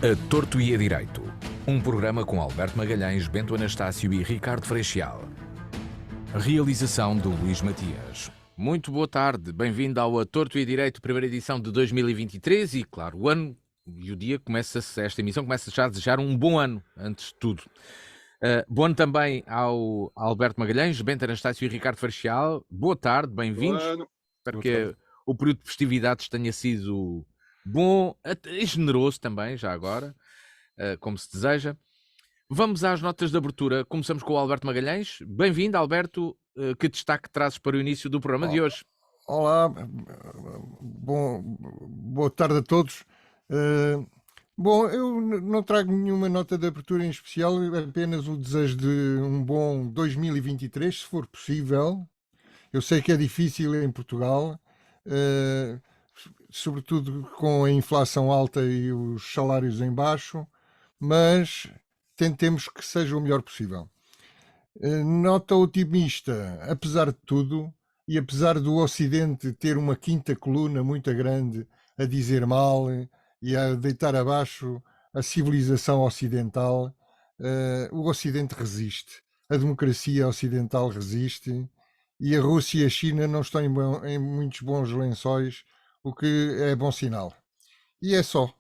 A Torto e a Direito, um programa com Alberto Magalhães, Bento Anastácio e Ricardo Freixal. Realização de Luís Matias. Muito boa tarde, bem-vindo ao A Torto e a Direito, primeira edição de 2023 e, claro, o ano e o dia esta emissão começa já a desejar um bom ano, antes de tudo. Bom ano também ao Alberto Magalhães, Bento Anastácio e Ricardo Freixal. Boa tarde, bem-vindos. Espero que o período de festividades tenha sido bom e generoso também, já agora, como se deseja. Vamos às notas de abertura. Começamos com o Alberto Magalhães. Bem-vindo, Alberto. Que destaque trazes para o início do programa de hoje? Olá, boa tarde a todos. Bom, eu não trago nenhuma nota de abertura em especial, apenas o desejo de um bom 2023, se for possível. Eu sei que é difícil em Portugal, sobretudo com a inflação alta e os salários em baixo, mas tentemos que seja o melhor possível. Nota otimista, apesar de tudo, e apesar do Ocidente ter uma quinta coluna muito grande a dizer mal e a deitar abaixo a civilização ocidental, o Ocidente resiste. A democracia ocidental resiste e a Rússia e a China não estão em muitos bons lençóis, o que é bom sinal. E é só.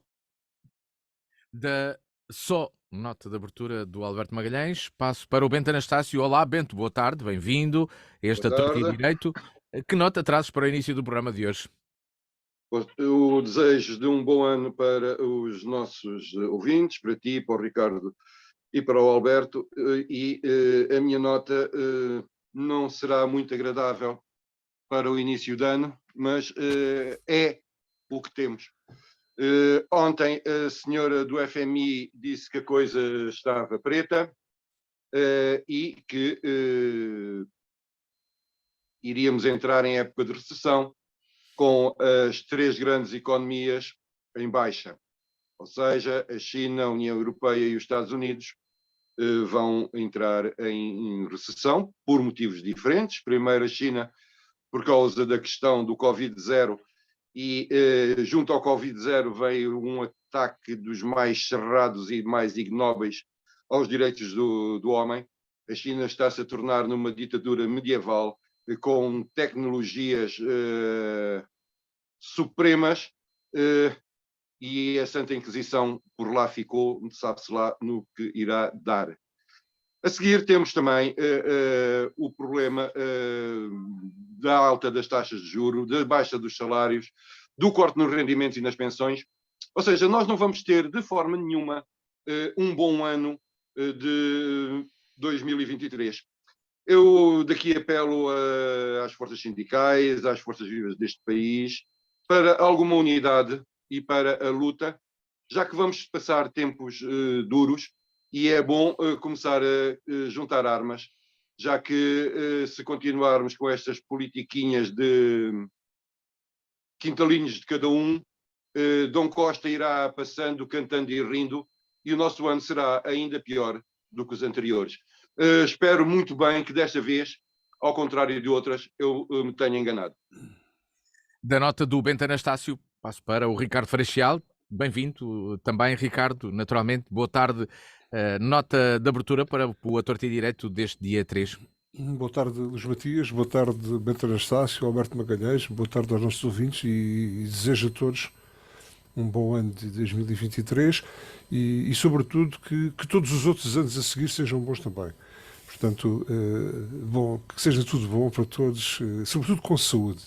Só nota de abertura do Alberto Magalhães. Passo para o Bento Anastácio. Olá, Bento, boa tarde, bem-vindo a esta Torto e Direito. Que nota trazes para o início do programa de hoje? O desejo de um bom ano para os nossos ouvintes, para ti, para o Ricardo e para o Alberto, e a minha nota não será muito agradável para o início do ano, mas é o que temos. Ontem a senhora do FMI disse que a coisa estava preta e que iríamos entrar em época de recessão com as três grandes economias em baixa, ou seja, a China, a União Europeia e os Estados Unidos vão entrar em recessão por motivos diferentes. Primeiro, a China, por causa da questão do Covid-0, e junto ao Covid-0 veio um ataque dos mais cerrados e mais ignóbeis aos direitos do homem. A China está-se a tornar numa ditadura medieval com tecnologias supremas e a Santa Inquisição por lá ficou, sabe-se lá no que irá dar. A seguir temos também o problema da alta das taxas de juros, da baixa dos salários, do corte nos rendimentos e nas pensões. Ou seja, nós não vamos ter de forma nenhuma um bom ano de 2023. Eu daqui apelo às forças sindicais, às forças vivas deste país, para alguma unidade e para a luta, já que vamos passar tempos duros. E é bom começar a juntar armas, já que se continuarmos com estas politiquinhas de quintalinhos de cada um, Dom Costa irá passando, cantando e rindo, e o nosso ano será ainda pior do que os anteriores. Espero muito bem que desta vez, ao contrário de outras, eu me tenha enganado. Da nota do Bento Anastácio, passo para o Ricardo Freixal. Bem-vindo também, Ricardo, naturalmente. Boa tarde. Nota de abertura para o A Torto e Direito deste dia 3. Boa tarde, Luís Matias. Boa tarde, Bento Anastácio, Alberto Magalhães. Boa tarde aos nossos ouvintes e desejo a todos um bom ano de 2023 e sobretudo, que todos os outros anos a seguir sejam bons também. Portanto, bom, que seja tudo bom para todos, sobretudo com saúde.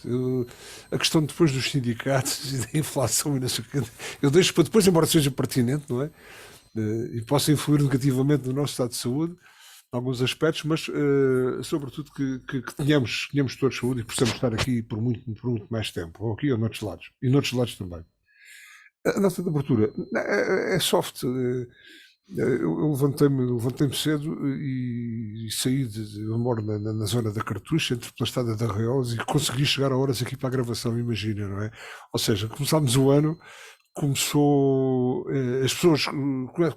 A questão depois dos sindicatos e da inflação, eu deixo para depois, embora seja pertinente, não é? E possa influir negativamente no nosso estado de saúde, em alguns aspectos, mas sobretudo que tenhamos todos saúde e possamos estar aqui por muito mais tempo, ou aqui ou noutros lados, e noutros lados também. A nota de abertura é soft. Eu levantei-me cedo e saí eu moro na zona da Cartucha, entre Plastada da Arraiolos, e consegui chegar a horas aqui para a gravação, imagina, não é? Ou seja, começámos o ano, as pessoas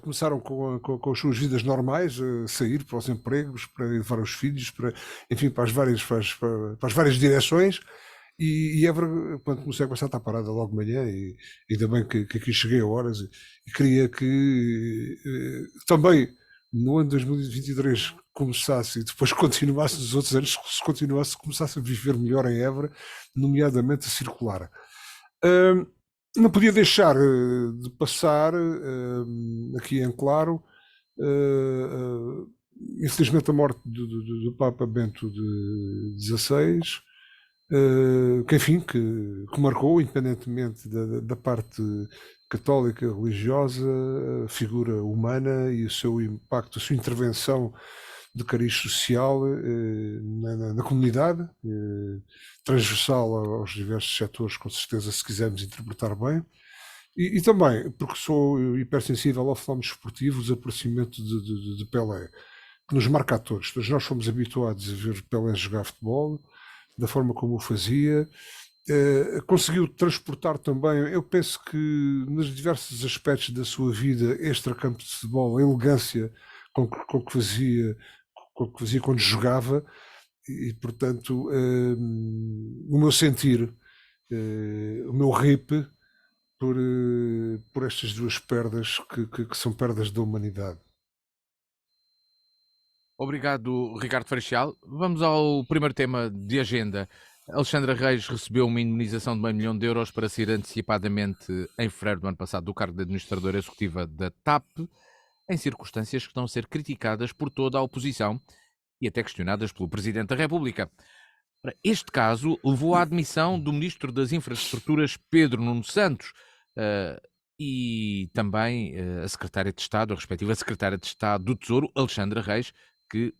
começaram com as suas vidas normais, a sair para os empregos, para levar os filhos, enfim, para as várias direções, E Évora, quando comecei a conversar, está parada logo de manhã, e ainda bem que aqui cheguei a horas, e queria que também no ano de 2023 começasse e depois continuasse nos outros anos, se continuasse, começasse a viver melhor em Évora, nomeadamente a circular. Não podia deixar de passar aqui em claro, infelizmente, a morte do Papa Bento XVI, que enfim, que marcou, independentemente da parte católica, religiosa, a figura humana e o seu impacto, a sua intervenção de cariz social na comunidade, transversal aos diversos setores, com certeza, se quisermos interpretar bem. E também, porque sou hipersensível ao fenómeno esportivo, o desaparecimento de Pelé, que nos marca a todos. Todos nós fomos habituados a ver Pelé jogar futebol, da forma como o fazia. Conseguiu transportar também, eu penso que nos diversos aspectos da sua vida extra-campo de futebol, a elegância com que fazia quando jogava, e portanto o meu sentir, o meu rip por estas duas perdas que são perdas da humanidade. Obrigado, Ricardo Freixal. Vamos ao primeiro tema de agenda. Alexandra Reis recebeu uma indemnização de €500 mil para sair antecipadamente em fevereiro do ano passado do cargo de administradora executiva da TAP, em circunstâncias que estão a ser criticadas por toda a oposição e até questionadas pelo Presidente da República. Este caso levou à admissão do Ministro das Infraestruturas, Pedro Nuno Santos, e também a Secretária de Estado, a respectiva Secretária de Estado do Tesouro, Alexandra Reis, que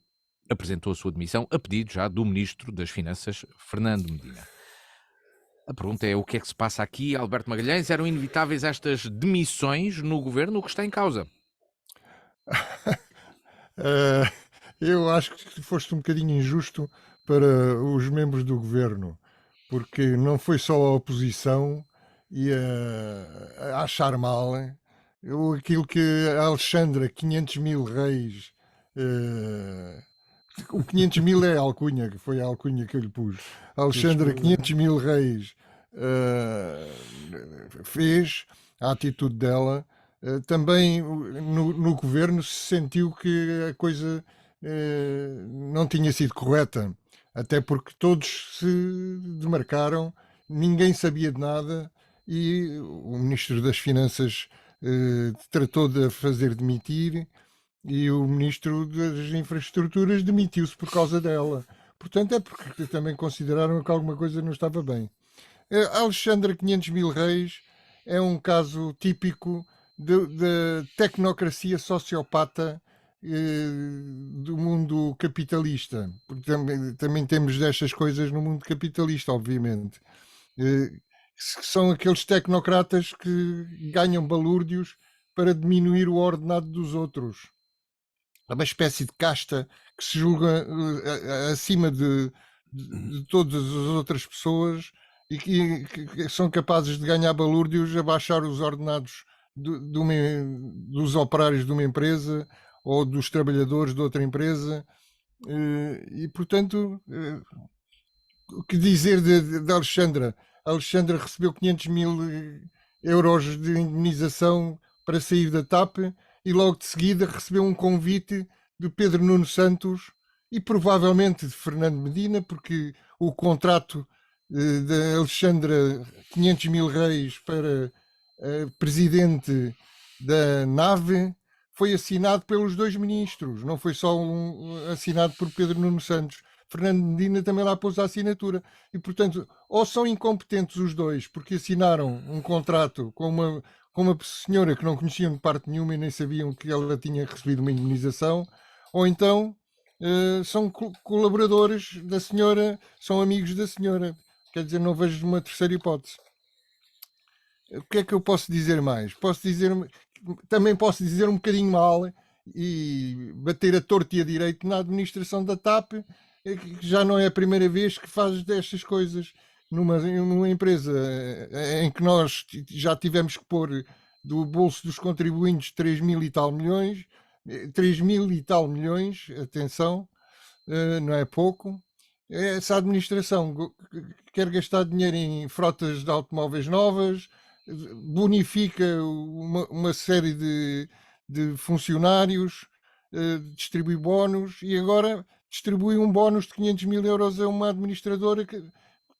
apresentou a sua demissão a pedido já do Ministro das Finanças, Fernando Medina. A pergunta é: o que é que se passa aqui, Alberto Magalhães? Eram inevitáveis estas demissões no governo? O que está em causa? Eu acho que foste um bocadinho injusto para os membros do governo, porque não foi só a oposição a achar mal aquilo que a Alexandra 500 mil Reis, o 500 mil é a alcunha, que foi a alcunha que eu lhe pus. A Alexandra 500 mil Reis fez, a atitude dela, também no governo se sentiu que a coisa não tinha sido correta, até porque todos se demarcaram, ninguém sabia de nada e o Ministro das Finanças tratou de a fazer demitir e o Ministro das Infraestruturas demitiu-se por causa dela. Portanto, é porque também consideraram que alguma coisa não estava bem. A Alexandra 500 mil Reis é um caso típico da tecnocracia sociopata do mundo capitalista, porque também temos destas coisas no mundo capitalista, obviamente. São aqueles tecnocratas que ganham balúrdios para diminuir o ordenado dos outros. É uma espécie de casta que se julga acima de todas as outras pessoas e que são capazes de ganhar balúrdios a baixar os ordenados dos operários de uma empresa ou dos trabalhadores de outra empresa. E, portanto, o que dizer de Alexandra? A Alexandra recebeu 500 mil euros de indemnização para sair da TAP e logo de seguida recebeu um convite de Pedro Nuno Santos e provavelmente de Fernando Medina, porque o contrato de Alexandra 500 mil Reis para presidente da nave foi assinado pelos dois ministros, não foi só assinado por Pedro Nuno Santos. Fernando Medina também lá pôs a assinatura. E, portanto, ou são incompetentes os dois, porque assinaram um contrato com uma senhora que não conheciam de parte nenhuma e nem sabiam que ela tinha recebido uma indemnização, ou então são colaboradores da senhora, são amigos da senhora. Quer dizer, não vejo uma terceira hipótese. O que é que eu posso dizer mais? Também posso dizer um bocadinho mal e bater a torto e a direito na administração da TAP, que já não é a primeira vez que faz destas coisas numa empresa em que nós já tivemos que pôr do bolso dos contribuintes 3.000 e tal milhões, 3.000 e tal milhões, atenção, não é pouco, essa administração quer gastar dinheiro em frotas de automóveis novas, bonifica uma série de funcionários, distribui bónus e agora distribui um bónus de 500 mil euros a uma administradora que,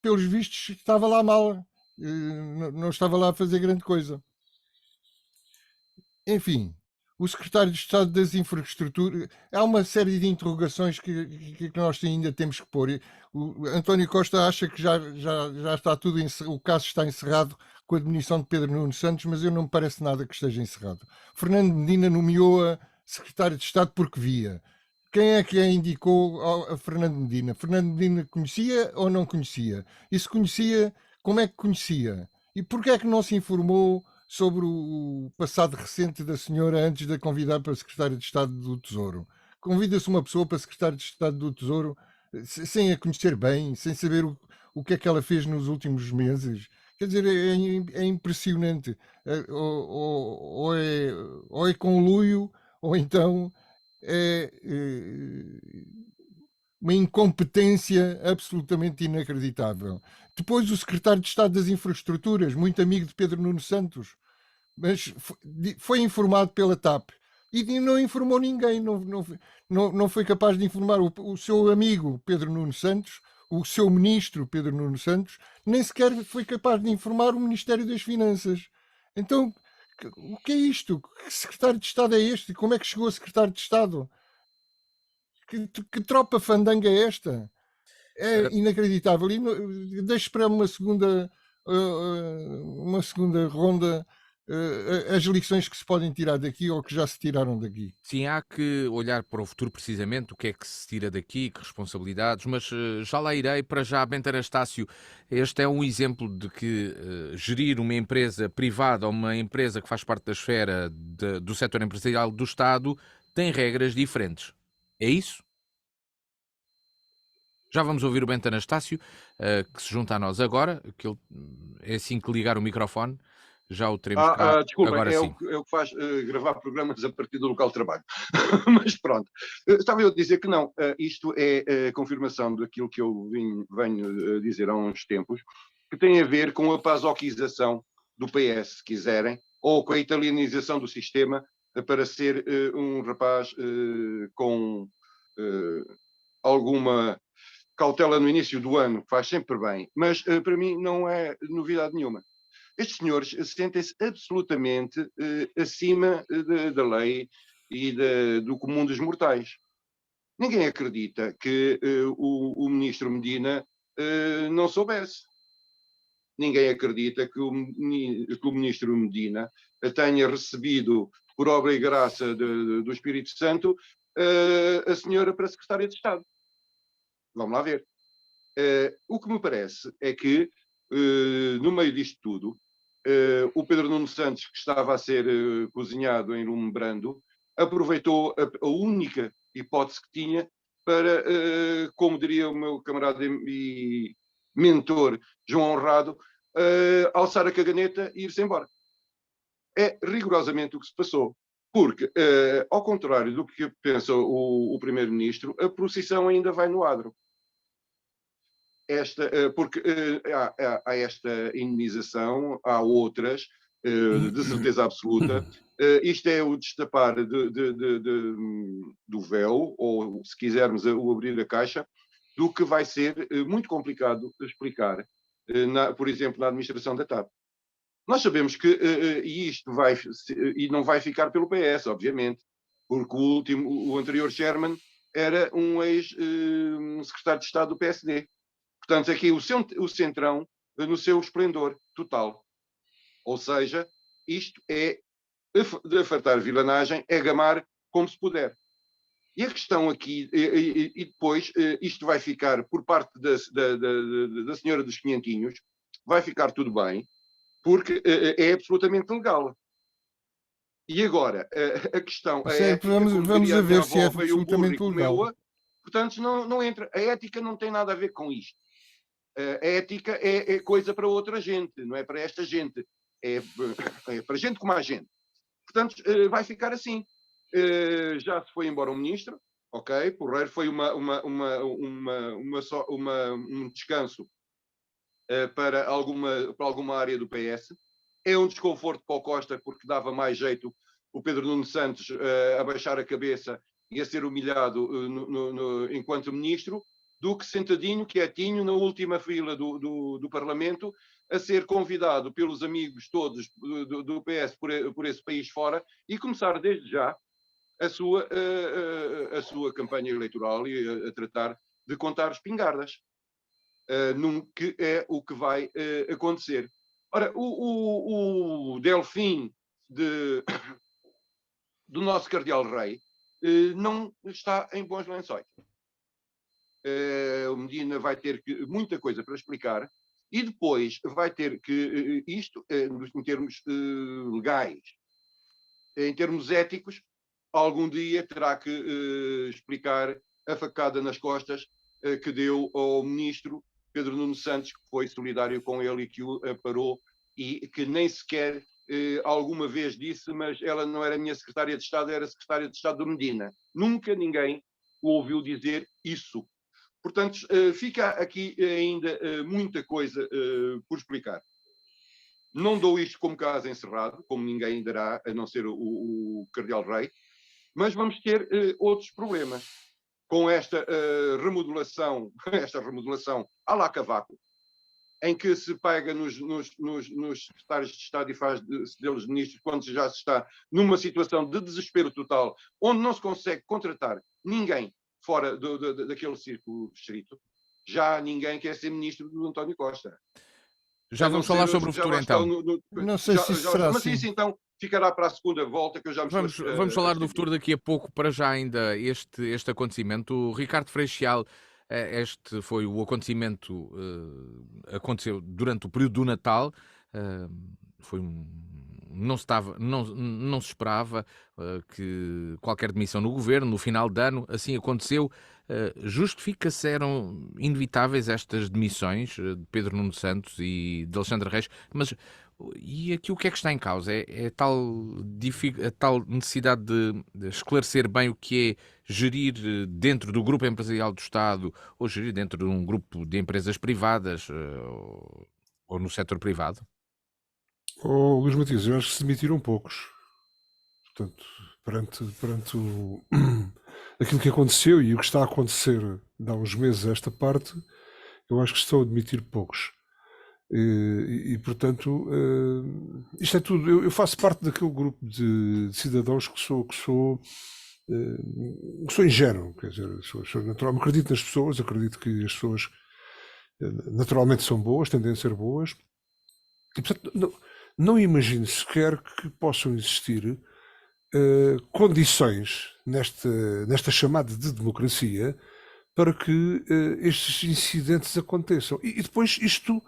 pelos vistos, estava lá mal, não estava lá a fazer grande coisa. Enfim, o secretário de Estado das Infraestruturas, há uma série de interrogações que nós ainda temos que pôr. O António Costa acha que já está tudo, o caso está encerrado com a demissão de Pedro Nuno Santos, mas eu não me parece nada que esteja encerrado. Fernando Medina nomeou-a secretário de Estado porque via. Quem é que a indicou a Fernando Medina? Fernando Medina conhecia ou não conhecia? E se conhecia, como é que conhecia? E porquê é que não se informou sobre o passado recente da senhora antes de a convidar para secretário de Estado do Tesouro? Convida-se uma pessoa para secretário de Estado do Tesouro sem a conhecer bem, sem saber o que é que ela fez nos últimos meses. Quer dizer, é impressionante. Ou é conluio, ou então é uma incompetência absolutamente inacreditável. Depois o secretário de Estado das Infraestruturas, muito amigo de Pedro Nuno Santos, mas foi informado pela TAP e não informou ninguém, não foi capaz de informar o seu amigo Pedro Nuno Santos, o seu ministro Pedro Nuno Santos, nem sequer foi capaz de informar o Ministério das Finanças. Então, o que é isto? Que secretário de Estado é este? Como é que chegou a secretário de Estado? Que tropa fandanga é esta? É inacreditável. E deixo para uma segunda ronda as lições que se podem tirar daqui ou que já se tiraram daqui. Sim, há que olhar para o futuro precisamente, o que é que se tira daqui, que responsabilidades, mas já lá irei. Para já, Bento Anastácio, este é um exemplo de que gerir uma empresa privada ou uma empresa que faz parte da esfera do setor empresarial do Estado tem regras diferentes. É isso? Já vamos ouvir o Bento Anastácio, que se junta a nós agora, que ele, é assim que ligar o microfone, já o teremos cá. Desculpa, agora sim. É o que faz gravar programas a partir do local de trabalho. Mas pronto. Estava eu a dizer que não, isto é a confirmação daquilo que eu venho a dizer há uns tempos, que tem a ver com a pasoquização do PS, se quiserem, ou com a italianização do sistema para ser um rapaz com alguma cautela no início do ano, que faz sempre bem, mas para mim não é novidade nenhuma. Estes senhores sentem-se absolutamente acima da lei e do comum dos mortais. Ninguém acredita que o ministro Medina não soubesse. Ninguém acredita que o ministro Medina tenha recebido, por obra e graça do Espírito Santo, a senhora para secretária de Estado. Vamos lá ver. O que me parece é que, no meio disto tudo, o Pedro Nuno Santos, que estava a ser cozinhado em lume brando, aproveitou a única hipótese que tinha para, como diria o meu camarada e mentor João Honrado, alçar a caganeta e ir-se embora. É rigorosamente o que se passou. Porque, ao contrário do que pensa o primeiro-ministro, a procissão ainda vai no adro. Porque há esta indenização, há outras, de certeza absoluta. Isto é o destapar do véu, ou se quisermos o abrir a caixa, do que vai ser muito complicado de explicar, por exemplo, na administração da TAP. Nós sabemos que isto e não vai ficar pelo PS, obviamente, porque o anterior chairman era um ex-secretário de Estado do PSD. Portanto, aqui o Centrão no seu esplendor total. Ou seja, isto é de fartar vilanagem, é gamar como se puder. E a questão aqui, e depois, isto vai ficar, por parte da senhora dos quinhentinhos, vai ficar tudo bem, porque é absolutamente legal. E agora, a questão, a ética, vamos a ver se é absolutamente legal. Portanto, não entra. A ética não tem nada a ver com isto. A ética é coisa para outra gente, não é para esta gente. É para gente como a gente. Portanto, vai ficar assim. Já se foi embora o ministro, ok? Porreiro foi um descanso para alguma área do PS. É um desconforto para o Costa, porque dava mais jeito o Pedro Nuno Santos a baixar a cabeça e a ser humilhado enquanto ministro, do que sentadinho, quietinho, na última fila do Parlamento, a ser convidado pelos amigos todos do PS por esse país fora e começar desde já a sua campanha eleitoral e a tratar de contar espingardas, que é o que vai acontecer. Ora, o Delfim do nosso Cardeal Rei não está em bons lençóis. O Medina vai ter muita coisa para explicar e depois vai ter que, isto em termos legais, em termos éticos, algum dia terá que explicar a facada nas costas que deu ao ministro Pedro Nuno Santos, que foi solidário com ele e que o parou e que nem sequer alguma vez disse, mas ela não era minha secretária de Estado, era secretária de Estado do Medina. Nunca ninguém o ouviu dizer isso. Portanto, fica aqui ainda muita coisa por explicar. Não dou isto como caso encerrado, como ninguém dará, a não ser o Cardeal Rei, mas vamos ter outros problemas com esta remodelação à la Cavaco, em que se pega nos secretários de Estado e faz deles ministros quando já se está numa situação de desespero total, onde não se consegue contratar ninguém fora daquele círculo restrito. Já ninguém quer ser ministro do António Costa. Já vamos falar sobre o futuro, então. Não sei se isso será mas assim. isso, então, ficará para a segunda volta, que eu já me Vamos falar do futuro daqui a pouco. Para já ainda este acontecimento. O Ricardo Freixal, este foi o acontecimento, aconteceu durante o período do Natal. Não se esperava que qualquer demissão no governo no final de ano. Assim aconteceu. Justifica-se, eram inevitáveis estas demissões de Pedro Nuno Santos e de Alexandre Reis, mas e aqui o que é que está em causa? É a tal necessidade de esclarecer bem o que é gerir dentro do grupo empresarial do Estado ou gerir dentro de um grupo de empresas privadas ou no setor privado? Luís Matias, eu acho que se demitiram poucos. Portanto, perante aquilo que aconteceu e o que está a acontecer há uns meses a esta parte, eu acho que estão a demitir poucos. Portanto, isto é tudo. Eu faço parte daquele grupo de cidadãos que sou ingênuo, quer dizer, sou natural, acredito nas pessoas, acredito que as pessoas naturalmente são boas, tendem a ser boas, e portanto não imagino sequer que possam existir condições nesta chamada de democracia para que estes incidentes aconteçam. E depois isto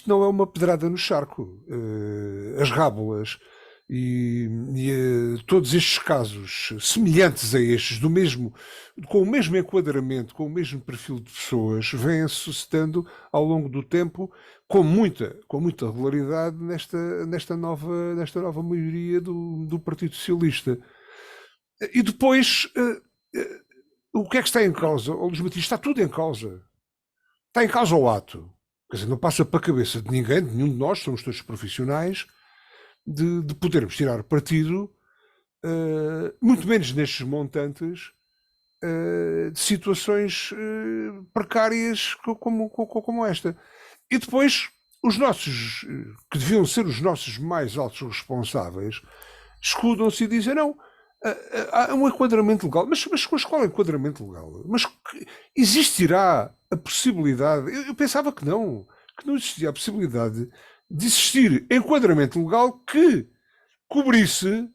não é uma pedrada no charco. As rábulas e todos estes casos semelhantes a estes, com o mesmo enquadramento, com o mesmo perfil de pessoas, vêm sucedendo ao longo do tempo com muita regularidade nesta nova maioria do Partido Socialista. E depois, o que é que está em causa? Luís Matias, está tudo em causa. Está em causa o ato. Quer dizer, não passa para a cabeça de ninguém, de nenhum de nós, somos todos profissionais, de podermos tirar partido, muito menos nestes montantes, de situações precárias como esta. E depois, os nossos, que deviam ser os nossos mais altos responsáveis, escudam-se e dizem, não, há um enquadramento legal. Mas qual é o enquadramento legal? Mas existirá a possibilidade, eu pensava que não existia a possibilidade de existir enquadramento legal que cobrisse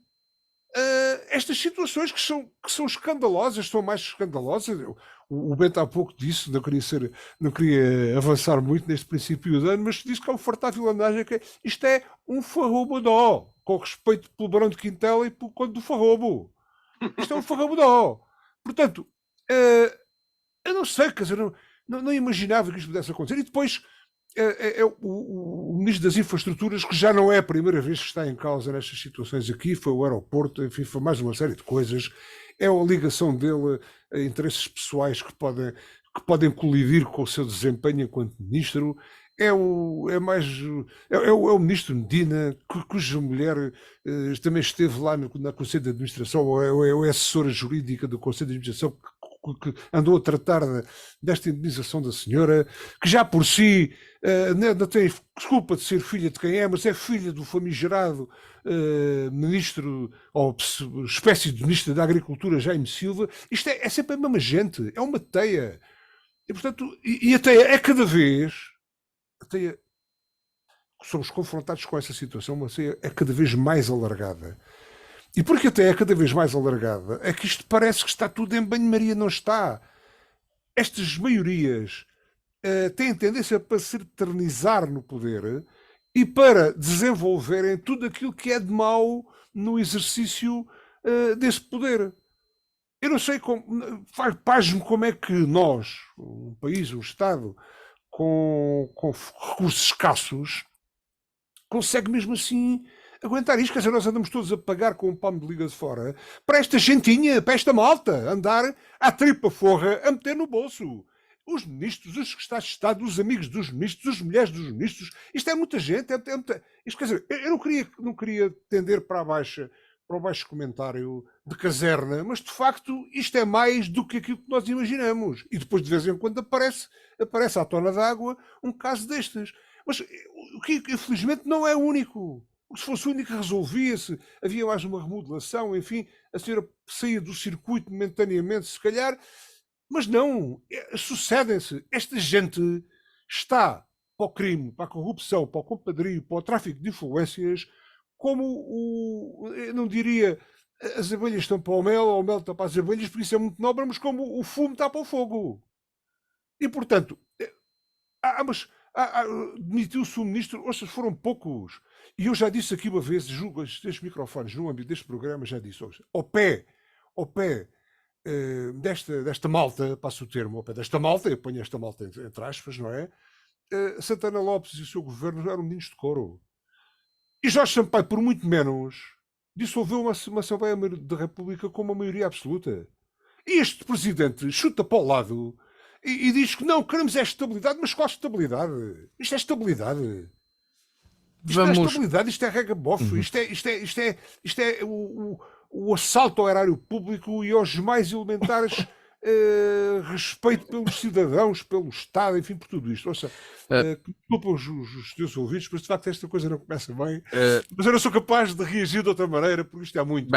estas situações que são escandalosas, são mais escandalosas. O Bento há pouco disse, não queria avançar muito neste princípio do ano, mas disse que é um fartável andagem, que isto é um farrobo-dó, com respeito pelo Barão de Quintela e pelo Conde do Farrobo. Isto é um farrobo-dó. Portanto, eu não sei, quer dizer, não imaginava que isto pudesse acontecer. E depois o Ministro das Infraestruturas, que já não é a primeira vez que está em causa nestas situações aqui, foi o aeroporto, enfim, foi mais uma série de coisas. é a ligação dele a interesses pessoais que podem colidir com o seu desempenho enquanto ministro. É o ministro Medina, cuja mulher também esteve lá na Conselho de Administração, ou é a assessora jurídica do Conselho de Administração, que andou a tratar desta indenização da senhora, que já por si não tem desculpa de ser filha de quem é, mas é filha do famigerado ministro, ou espécie de ministro da Agricultura, Jaime Silva. Isto é sempre a mesma gente, é uma teia. E, portanto, a teia é cada vez... A teia, somos confrontados com essa situação, uma teia é cada vez mais alargada. E porque a teia é cada vez mais alargada, é que isto parece que está tudo em banho-maria, não está. Estas maiorias têm tendência para se eternizar no poder e para desenvolverem tudo aquilo que é de mau no exercício desse poder. Eu não sei pasmo como é que nós, um país, um Estado, com recursos escassos, consegue mesmo assim aguentar isto. Quer dizer, nós andamos todos a pagar com um palmo de liga de fora para esta gentinha, para esta malta, andar à tripa forra a meter no bolso. Os ministros, os secretários de Estado, os amigos dos ministros, as mulheres dos ministros, isto é muita gente. Isto, quer dizer, eu não queria tender para o baixo comentário de caserna, mas de facto isto é mais do que aquilo que nós imaginamos. E depois de vez em quando aparece à tona d'água um caso destes. Mas o que infelizmente não é o único. Se fosse o único resolvia-se, havia mais uma remodelação, enfim, a senhora saía do circuito momentaneamente, se calhar, mas não, sucedem-se. Esta gente está para o crime, para a corrupção, para o compadrio, para o tráfico de influências, como eu não diria as abelhas estão para o mel, ou o mel está para as abelhas, porque isso é muito nobre, mas como o fumo está para o fogo. E, portanto, demitiu-se o ministro, ouça, foram poucos. E eu já disse aqui uma vez, julgo estes microfones, no âmbito deste programa, já disse, ouça, ao pé desta malta, passo o termo, ao pé desta malta, eu ponho esta malta entre aspas, não é? Santana Lopes e o seu governo eram meninos de couro. E Jorge Sampaio, por muito menos, dissolveu uma Assembleia da República com uma maioria absoluta. E este presidente chuta para o lado e diz que não, queremos é estabilidade, mas qual estabilidade? Isto é estabilidade. Isto não é estabilidade, isto é rega-bofe, isto é o assalto ao erário público e aos mais elementares respeito pelos cidadãos, pelo Estado, enfim, por tudo isto. Ouça, desculpa os teus ouvidos, mas de facto esta coisa não começa bem. Mas eu não sou capaz de reagir de outra maneira, porque isto é muito,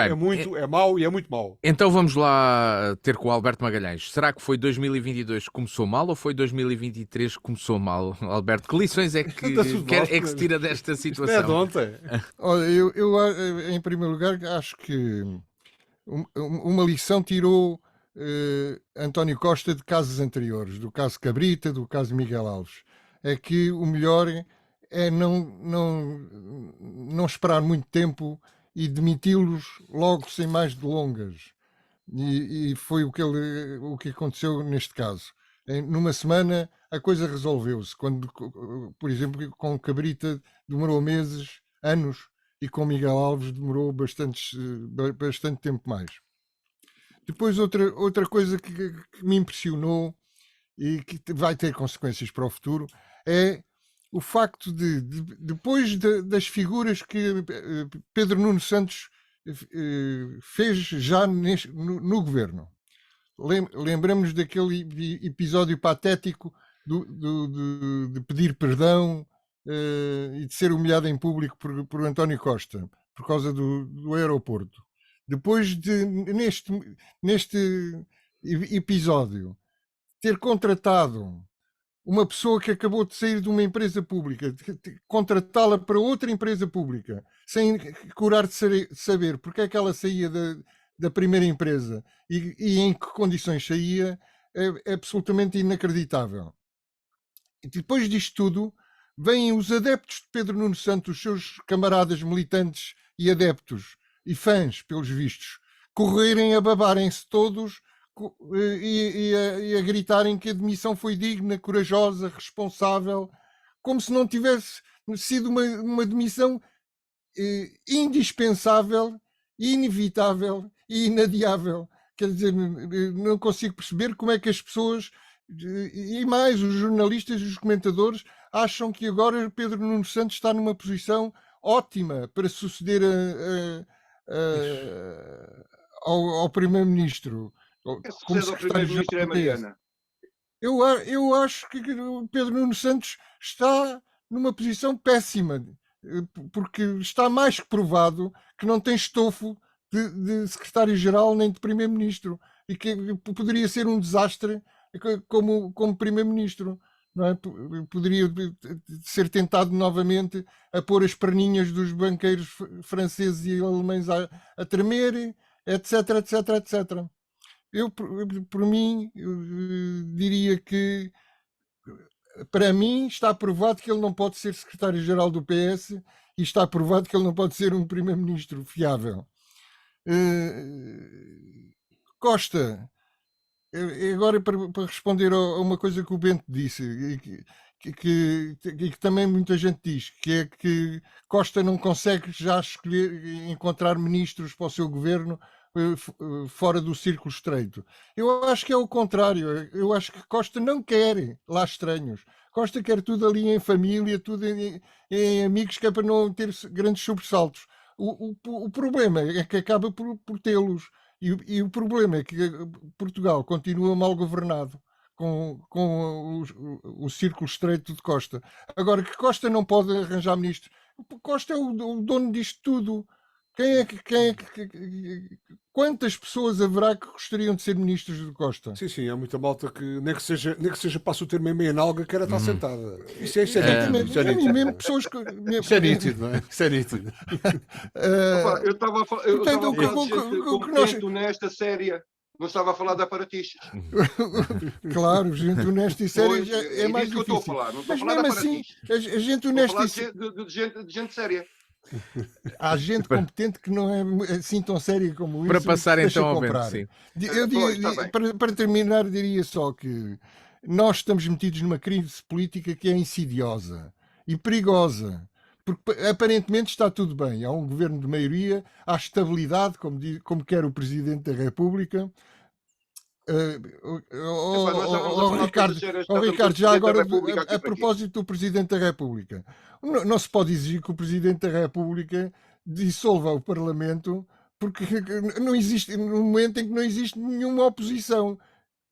é mau e é muito mau. Então vamos lá ter com o Alberto Magalhães. Será que foi 2022 que começou mal ou foi 2023 que começou mal, Alberto? Que lições é que se tira desta situação? Isto é de ontem. Olha, eu em primeiro lugar acho que uma lição tirou António Costa de casos anteriores, do caso Cabrita, do caso Miguel Alves. É que o melhor é não esperar muito tempo e demiti-los logo sem mais delongas. E foi o que aconteceu neste caso. Numa semana a coisa resolveu-se. Quando, por exemplo, com Cabrita demorou meses, anos, e com Miguel Alves demorou bastante tempo mais. Depois outra coisa que me impressionou e que vai ter consequências para o futuro é o facto de depois das figuras que Pedro Nuno Santos fez já no governo. Lembramos daquele episódio patético de pedir perdão e de ser humilhado em público por António Costa por causa do aeroporto. Depois de, neste episódio, ter contratado uma pessoa que acabou de sair de uma empresa pública, contratá-la para outra empresa pública, sem curar de saber porque é que ela saía da primeira empresa e em que condições saía, é absolutamente inacreditável. E depois disto tudo, vêm os adeptos de Pedro Nuno Santos, os seus camaradas militantes e adeptos, e fãs, pelos vistos, correrem a babarem-se todos e a gritarem que a demissão foi digna, corajosa, responsável, como se não tivesse sido uma demissão indispensável, inevitável e inadiável, quer dizer, não consigo perceber como é que as pessoas, e mais os jornalistas e os comentadores, acham que agora Pedro Nuno Santos está numa posição ótima para suceder ao Primeiro-Ministro, Quem se como sucede ao secretário-geral primeiro-ministro é a do PS. Mariana. Eu acho que o Pedro Nuno Santos está numa posição péssima, porque está mais que provado que não tem estofo de secretário-geral nem de primeiro-ministro, e que poderia ser um desastre como primeiro-ministro. Não é? Poderia ser tentado novamente a pôr as perninhas dos banqueiros franceses e alemães a tremer, etc, etc, etc. Eu, por mim, diria que, para mim, está provado que ele não pode ser secretário-geral do PS e está provado que ele não pode ser um primeiro-ministro fiável. Costa, agora para responder a uma coisa que o Bento disse e que também muita gente diz, que é que Costa não consegue já escolher, encontrar ministros para o seu governo fora do círculo estreito. Eu acho que é o contrário. Eu acho que Costa não quer lá estranhos. Costa quer tudo ali em família, tudo em amigos, que é para não ter grandes sobressaltos. O problema é que acaba por tê-los. E o problema é que Portugal continua mal governado com o círculo estreito de Costa. Agora, que Costa não pode arranjar ministros. Costa é o dono disto tudo. Quantas pessoas haverá que gostariam de ser ministros de Costa? Sim, sim, há muita malta que nem que seja passa o termo em meia nalga, quer estar sentada. Isso é Exatamente. nítido. E mesmo pessoas que. Isso é nítido, não é? Isso é nítido. Opa, eu estava a falar de gente o que nós. competente, honesta, séria. Não estava a falar de aparatiches. Claro, gente honesta e séria Pois, é mais disso que eu estou a difícil. falar. Não estou a Mas falar de mesmo assim, aparatiches. a gente Estou a honesta falar e séria. de gente séria. Há gente competente que não é assim tão séria como Para isso. passar Deixa então ao Bento, comprar. sim. Pois, está bem. Para terminar, diria só que nós estamos metidos numa crise política que é insidiosa e perigosa. Porque aparentemente está tudo bem. Há um governo de maioria, há estabilidade, como quer o Presidente da República. Epá, nós estávamos a falar de coisas sérias. Estávamos Ricardo, o já Presidente da agora, República aqui a para quê? propósito do Presidente da República, não se pode exigir que o Presidente da República dissolva o Parlamento, porque não existe, no momento em que não existe nenhuma oposição.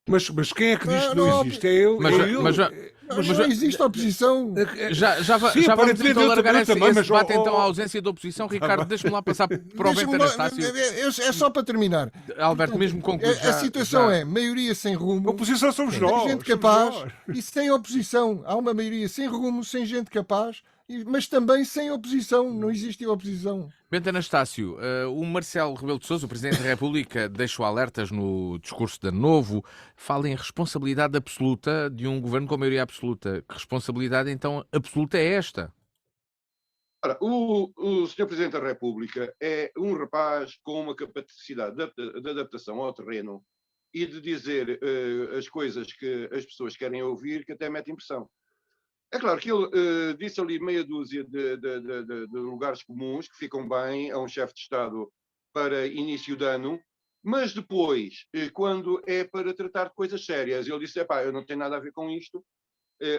Mas quem é que diz que não Não, existe? É eu. Mas, é eu. mas, não existe oposição. já Sim, vamos aparentemente então eu largar também, esse mas, debate oh, então oh, à ausência da oposição. Ricardo, deixa-me lá passar para o Bento Deixa-me lá- Anastácio. É só para terminar. Alberto, mesmo concluir A situação é maioria sem a rumo, oposição somos sem nós. gente somos capaz nós. e sem oposição. Há uma maioria sem rumo, sem gente capaz, mas também sem oposição. Não existe oposição. Bento Anastácio, o Marcelo Rebelo de Sousa, o Presidente da República, deixou alertas no discurso de Ano Novo, fala em responsabilidade absoluta de um governo com maioria absoluta. Que responsabilidade, então, absoluta é esta? Ora, o Sr. Presidente da República é um rapaz com uma capacidade de adaptação ao terreno e de dizer as coisas que as pessoas querem ouvir, que até mete impressão. É claro que ele disse ali meia dúzia de lugares comuns que ficam bem a um chefe de Estado para início de ano, mas depois, quando é para tratar de coisas sérias, ele disse, epá, eu não tenho nada a ver com isto,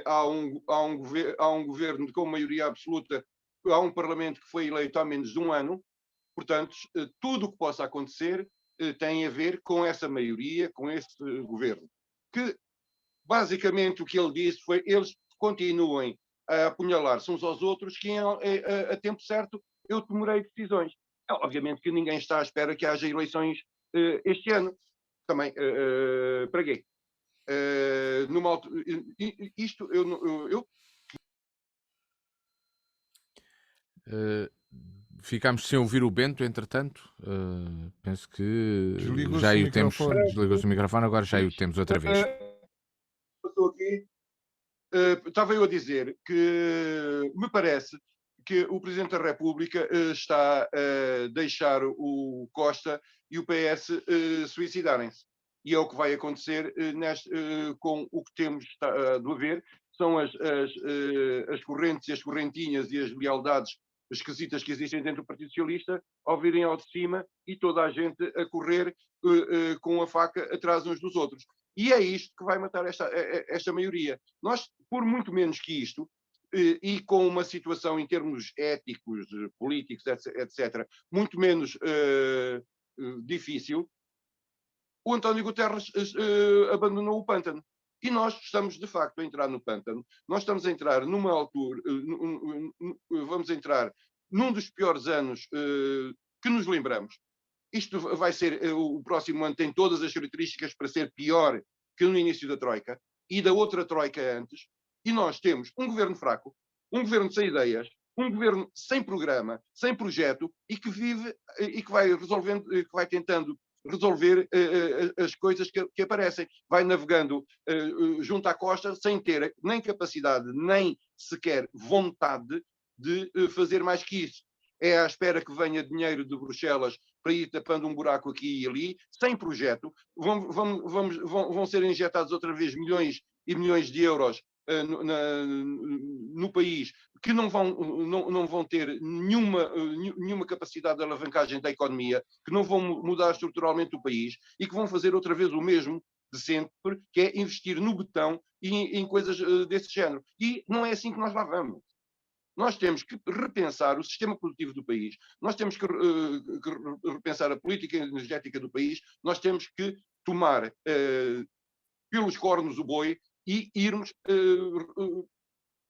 há um governo com maioria absoluta, há um Parlamento que foi eleito há menos de um ano, portanto, tudo o que possa acontecer tem a ver com essa maioria, com esse governo. Que, basicamente, o que ele disse foi, eles continuem a apunhalar-se uns aos outros, que a tempo certo eu tomarei decisões. Obviamente que ninguém está à espera que haja eleições este ano. Também, para quê? Isto eu Ficámos sem ouvir o Bento, entretanto. Penso que Desligou-se já o o temos. microfone. Desligou-se o microfone, agora já o temos outra vez. estou aqui. Estava eu a dizer que me parece que o Presidente da República está a deixar o Costa e o PS suicidarem-se. E é o que vai acontecer com o que temos do haver, são as correntes e as correntinhas e as lealdades esquisitas que existem dentro do Partido Socialista ao virem ao de cima e toda a gente a correr com a faca atrás uns dos outros. E é isto que vai matar esta maioria. Nós, por muito menos que isto, e com uma situação em termos éticos, políticos, etc., muito menos difícil, o António Guterres abandonou o pântano. E nós estamos, de facto, a entrar no pântano. Nós estamos a entrar numa altura, vamos entrar num dos piores anos que nos lembramos. Isto vai ser, o próximo ano tem todas as características para ser pior que no início da Troika e da outra Troika antes. E nós temos um governo fraco, um governo sem ideias, um governo sem programa, sem projeto e que vive e que vai resolvendo, que vai tentando resolver as coisas que aparecem. Vai navegando junto à costa sem ter nem capacidade, nem sequer vontade de fazer mais que isso. É à espera que venha dinheiro de Bruxelas para ir tapando um buraco aqui e ali, sem projeto. Vão ser injetados outra vez milhões e milhões de euros no país, que não vão ter nenhuma capacidade de alavancagem da economia, que não vão mudar estruturalmente o país e que vão fazer outra vez o mesmo de sempre, que é investir no betão e em coisas desse género. E não é assim que nós lá vamos. Nós temos que repensar o sistema produtivo do país, nós temos que repensar a política energética do país, nós temos que tomar pelos cornos o boi e irmos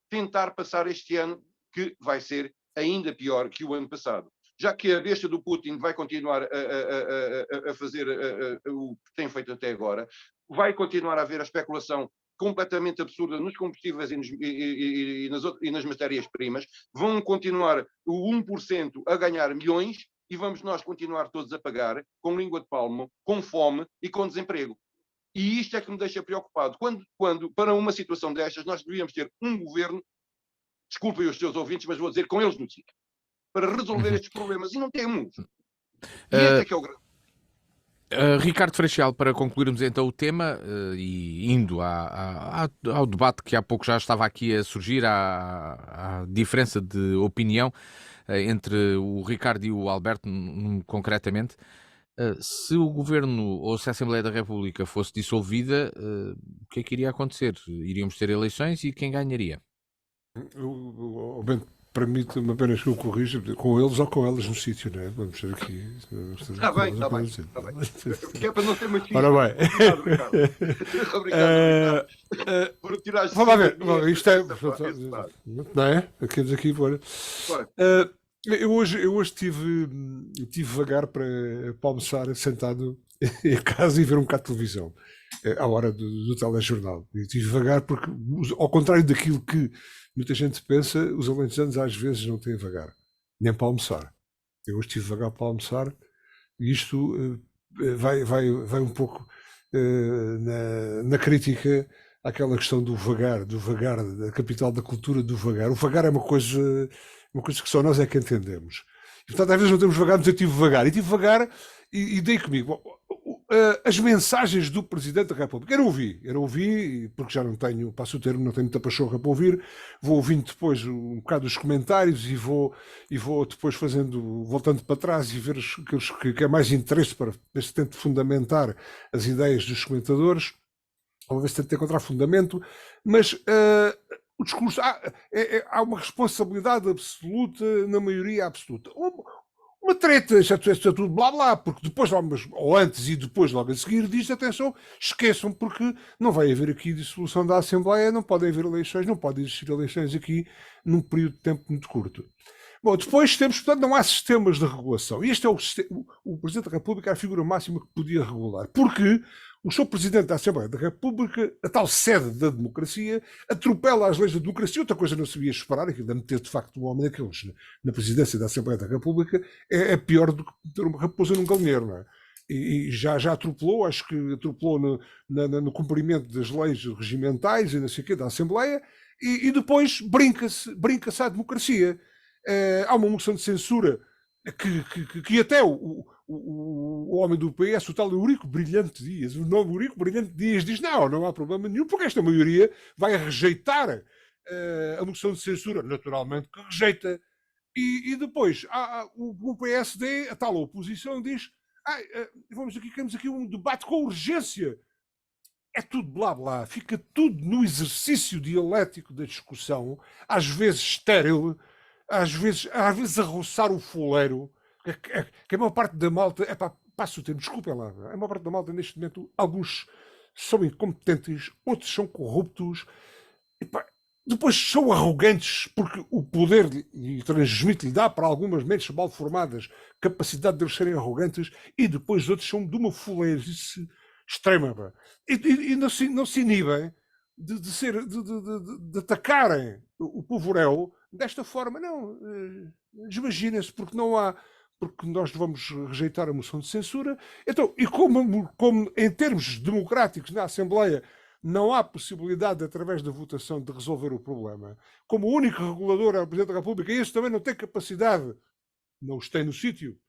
tentar passar este ano, que vai ser ainda pior que o ano passado. Já que a besta do Putin vai continuar a fazer o que tem feito até agora, vai continuar a haver a especulação completamente absurda nos combustíveis e nas matérias-primas, vão continuar o 1% a ganhar milhões e vamos nós continuar todos a pagar com língua de palmo, com fome e com desemprego. E isto é que me deixa preocupado. Quando para uma situação destas, nós devíamos ter um governo, desculpem os seus ouvintes, mas vou dizer com eles no sítio, para resolver estes problemas. E não temos. E este é que é o grande. Ricardo Freixal, para concluirmos então o tema e indo ao debate que há pouco já estava aqui a surgir, à diferença de opinião entre o Ricardo e o Alberto, concretamente, se o Governo ou se a Assembleia da República fosse dissolvida, o que é que iria acontecer? Iríamos ter eleições e quem ganharia? Permite-me apenas que eu corrija, com eles ou com elas no sítio, não é? Vamos ter aqui. Está bem. Porque é para não ter machismo. Ora bem. Obrigado. Por tirar vamos ver. Isto é. Não é? Aqui fora. Eu hoje tive vagar para almoçar sentado em casa e ver um bocado de televisão à hora do telejornal. E tive vagar porque, ao contrário daquilo que muita gente pensa, os alentejanos às vezes não têm vagar, nem para almoçar. Eu hoje tive vagar para almoçar e isto vai um pouco na crítica àquela questão do vagar, da capital da cultura do vagar. O vagar é uma coisa que só nós é que entendemos. E, portanto, às vezes não temos vagar, mas eu tive vagar. E tive vagar e dei comigo as mensagens do Presidente da República. Eu ouvi, porque já não tenho, passo o termo, não tenho muita pachorra para ouvir, vou ouvindo depois um bocado os comentários e vou depois voltando para trás e ver aqueles que é mais interesse para ver se tento fundamentar as ideias dos comentadores, ou ver se tento encontrar fundamento, mas o discurso, há uma responsabilidade absoluta na maioria absoluta. Uma treta, já tudo blá blá, porque depois, ou antes e depois logo a seguir, diz, atenção, esqueçam, porque não vai haver aqui dissolução da Assembleia, não podem haver eleições, não podem existir eleições aqui num período de tempo muito curto. Bom, depois temos, portanto, não há sistemas de regulação. E este é o Presidente da República, a figura máxima que podia regular. Porque o Sr. Presidente da Assembleia da República, a tal sede da democracia, atropela as leis da democracia. Outra coisa não sabia esperar, aquilo de meter de facto um homem daqueles na presidência da Assembleia da República é pior do que ter uma raposa num galinheiro, não é? E já atropelou, acho que atropelou no cumprimento das leis regimentais e não sei o quê da Assembleia, e depois brinca-se à democracia. Há uma moção de censura que até o homem do PS, o tal Eurico Brilhante Dias, o novo Eurico Brilhante Dias, diz não há problema nenhum, porque esta maioria vai rejeitar a moção de censura, naturalmente que rejeita, E depois o PSD, a tal oposição, diz: queremos aqui um debate com urgência. É tudo blá blá, fica tudo no exercício dialético da discussão, às vezes estéril, às vezes a roçar o foleiro, que a maior parte da malta, passa o tempo, desculpem lá, a maior parte da malta neste momento, alguns são incompetentes, outros são corruptos, depois são arrogantes porque o poder lhe transmite, lhe dá para algumas mentes mal formadas capacidade de eles serem arrogantes, e depois outros são de uma foleirice extrema. E não se inibem de atacarem o povoréu desta forma. Não, desmaginem-se, porque não há, porque nós vamos rejeitar a moção de censura. Então, e como em termos democráticos na Assembleia não há possibilidade, através da votação, de resolver o problema, como o único regulador é o Presidente da República, e esse também não tem capacidade, não os tem no sítio,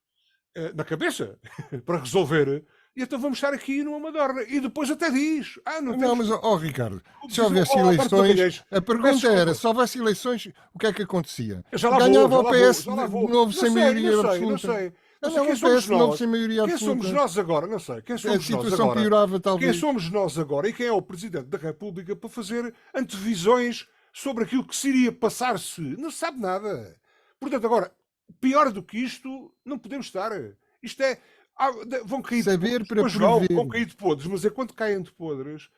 na cabeça, para resolver, e então vamos estar aqui numa madorna. E depois até diz... Não, mas, Ricardo, se houvesse eleições... A pergunta era, se houvesse eleições, o que é que acontecia? Ganhava o PS de novo sem maioria absoluta. Não sei. Quem somos nós? Quem somos nós agora? Não sei. Quem somos a situação piorava, talvez. Quem somos nós agora? E quem é o Presidente da República para fazer antevisões sobre aquilo que se iria passar-se? Não sabe nada. Portanto, agora, pior do que isto, não podemos estar. Isto é... vão cair saber de podres, vão cair de podres, mas enquanto caem de podres,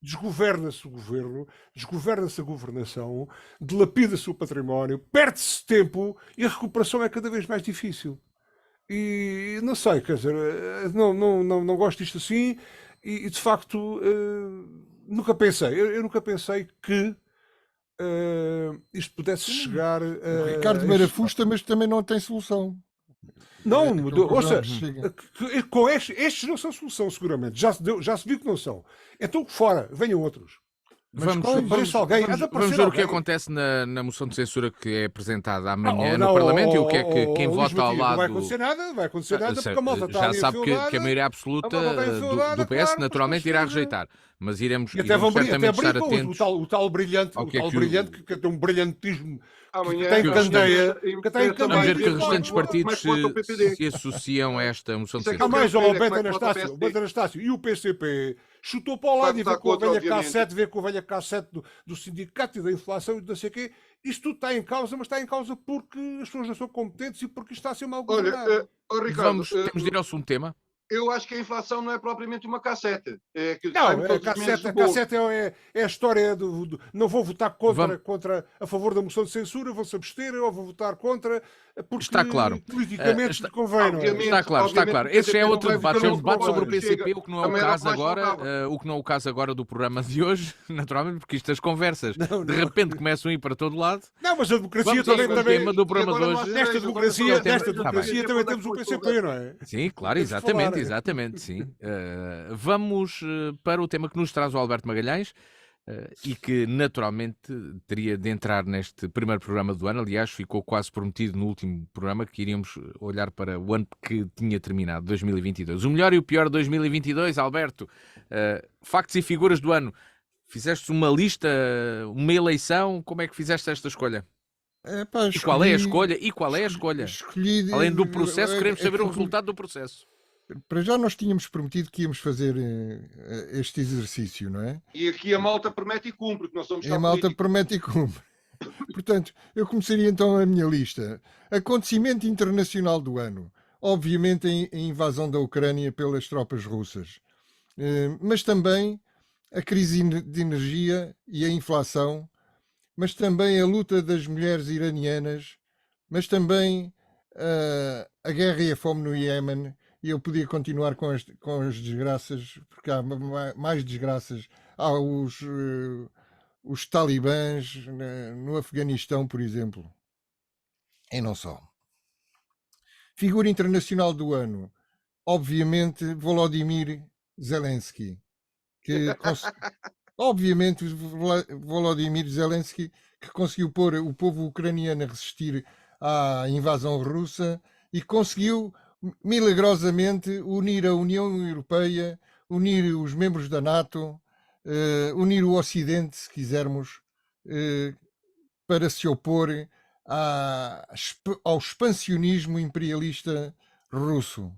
desgoverna-se o governo, desgoverna-se a governação, dilapida-se o património, perde-se tempo e a recuperação é cada vez mais difícil. E não sei, quer dizer, não gosto disto assim, e de facto nunca pensei, eu nunca pensei que isto pudesse chegar a... Ricardo Marafusta, mas também não tem solução. Não, ouça, com estes não são solução, seguramente. Já se viu que não são. Então, fora, venham outros. Vamos ver o que acontece na moção de censura que é apresentada amanhã no Parlamento e o que é que quem vota ao lado... Não vai acontecer nada porque a malta está já sabe que a maioria absoluta do PS naturalmente irá rejeitar. Mas iremos certamente estar atentos. O tal brilhante, que tem um brilhantismo Amanhã, que tem candeia. Vamos ver que restantes partidos se associam a esta moção de censura. Há mais o Bento Anastácio e o PCP chutou para o lado e vê com a velha K7 do sindicato e da inflação e do não sei o quê. Isto tudo está em causa, mas está em causa porque as pessoas não são competentes e porque isto está a ser mal governado. Olha, Ricardo, temos de ir ao segundo tema. Eu acho que a inflação não é propriamente uma cassete. A cassete é a história do não vou votar a favor da moção de censura, vou-se abster ou vou votar contra, porque está claro. Politicamente convém. Está claro. Esse é outro debate. É um debate sobre o PCP, o que não é o caso agora, o que não é o caso agora do programa de hoje, naturalmente, porque estas conversas de repente começam a ir para todo lado. Não, mas a democracia também... tema do programa de hoje. Nesta democracia também temos o PCP, não é? Sim, claro, exatamente. Sim. Vamos para o tema que nos traz o Alberto Magalhães e que naturalmente teria de entrar neste primeiro programa do ano. Aliás, ficou quase prometido no último programa que iríamos olhar para o ano que tinha terminado, 2022. O melhor e o pior de 2022, Alberto. Factos e figuras do ano. Fizeste uma lista, uma eleição, como é que fizeste esta escolha? E qual é a escolha? Além do processo, queremos saber o resultado do processo. Para já nós tínhamos prometido que íamos fazer este exercício, não é? E aqui a malta promete e cumpre, porque nós somos a malta promete e cumpre. Portanto, eu começaria então a minha lista. Acontecimento internacional do ano. Obviamente a invasão da Ucrânia pelas tropas russas. Mas também a crise de energia e a inflação. Mas também a luta das mulheres iranianas. Mas também a guerra e a fome no Iémen. E eu podia continuar com as desgraças, porque há mais desgraças. Há os talibãs no Afeganistão, por exemplo. E não só. Figura internacional do ano. Obviamente, Volodymyr Zelensky. Obviamente, Volodymyr Zelensky, que conseguiu pôr o povo ucraniano a resistir à invasão russa e conseguiu milagrosamente unir a União Europeia, unir os membros da NATO, unir o Ocidente, se quisermos, para se opor ao expansionismo imperialista russo.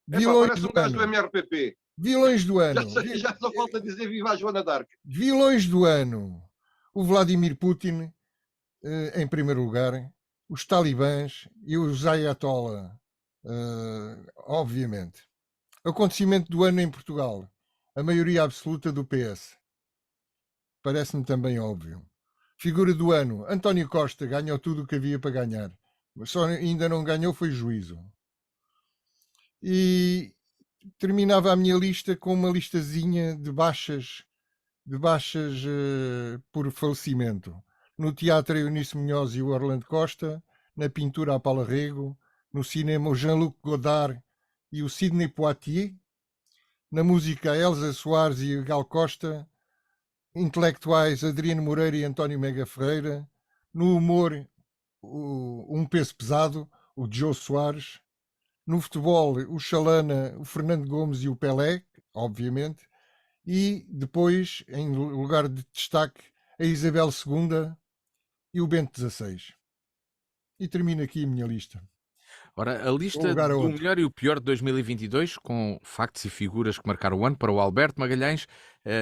Epá, Vilões parece do um gajo do ano. MRPP. Vilões do ano. Já só falta dizer viva a Joana d'Arc. Vilões do ano. O Vladimir Putin, em primeiro lugar, os talibãs e os Ayatollah, obviamente. Acontecimento do ano em Portugal. A maioria absoluta do PS. Parece-me também óbvio. Figura do ano. António Costa ganhou tudo o que havia para ganhar. Só ainda não ganhou foi juízo. E terminava a minha lista com uma listazinha de baixas por falecimento. No teatro, a Eunice Munhoz e o Orlando Costa. Na pintura, a Paula Rego. No cinema, o Jean-Luc Godard e o Sidney Poitier. Na música, a Elsa Soares e o Gal Costa. Intelectuais, Adriano Moreira e António Mega Ferreira. No humor, um peso pesado, o Joe Soares. No futebol, o Chalana, o Fernando Gomes e o Pelé, obviamente. E depois, em lugar de destaque, a Isabel II e o Bento XVI. E termino aqui a minha lista. Ora, a lista lugar a do outro. melhor e o pior de 2022, com factos e figuras que marcaram o ano, para o Alberto Magalhães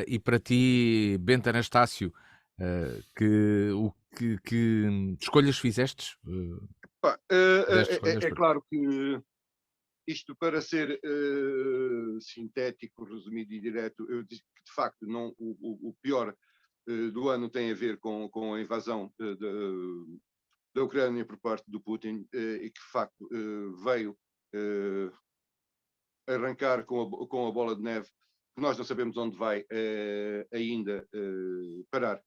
e para ti, Bento Anastácio, que escolhas fizestes? Pá, Fizeste escolhas é para- claro que isto, para ser sintético, resumido e direto, eu disse que de facto não, o pior do ano tem a ver com a invasão da Ucrânia por parte do Putin e que de facto veio arrancar com a bola de neve, que nós não sabemos onde vai ainda parar.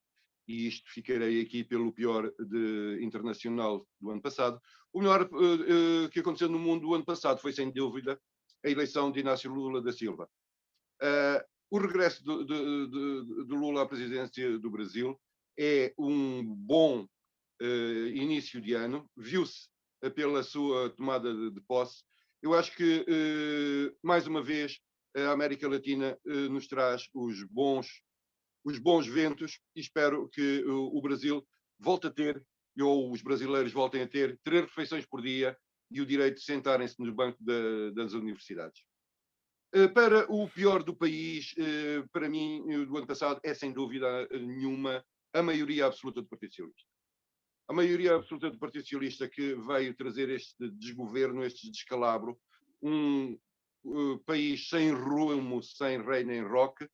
E isto ficarei aqui pelo pior internacional do ano passado. O melhor que aconteceu no mundo do ano passado foi, sem dúvida, a eleição de Inácio Lula da Silva. O regresso de Lula à presidência do Brasil é um bom início de ano. Viu-se pela sua tomada de posse. Eu acho que, mais uma vez, a América Latina nos traz os bons ventos e espero que o Brasil volte a ter, ou os brasileiros voltem a ter, 3 refeições por dia e o direito de sentarem-se no banco das universidades. Para o pior do país, para mim, do ano passado, é sem dúvida nenhuma a maioria absoluta do Partido Socialista. A maioria absoluta do Partido Socialista que veio trazer este desgoverno, este descalabro, um país sem rumo, sem rei nem roque,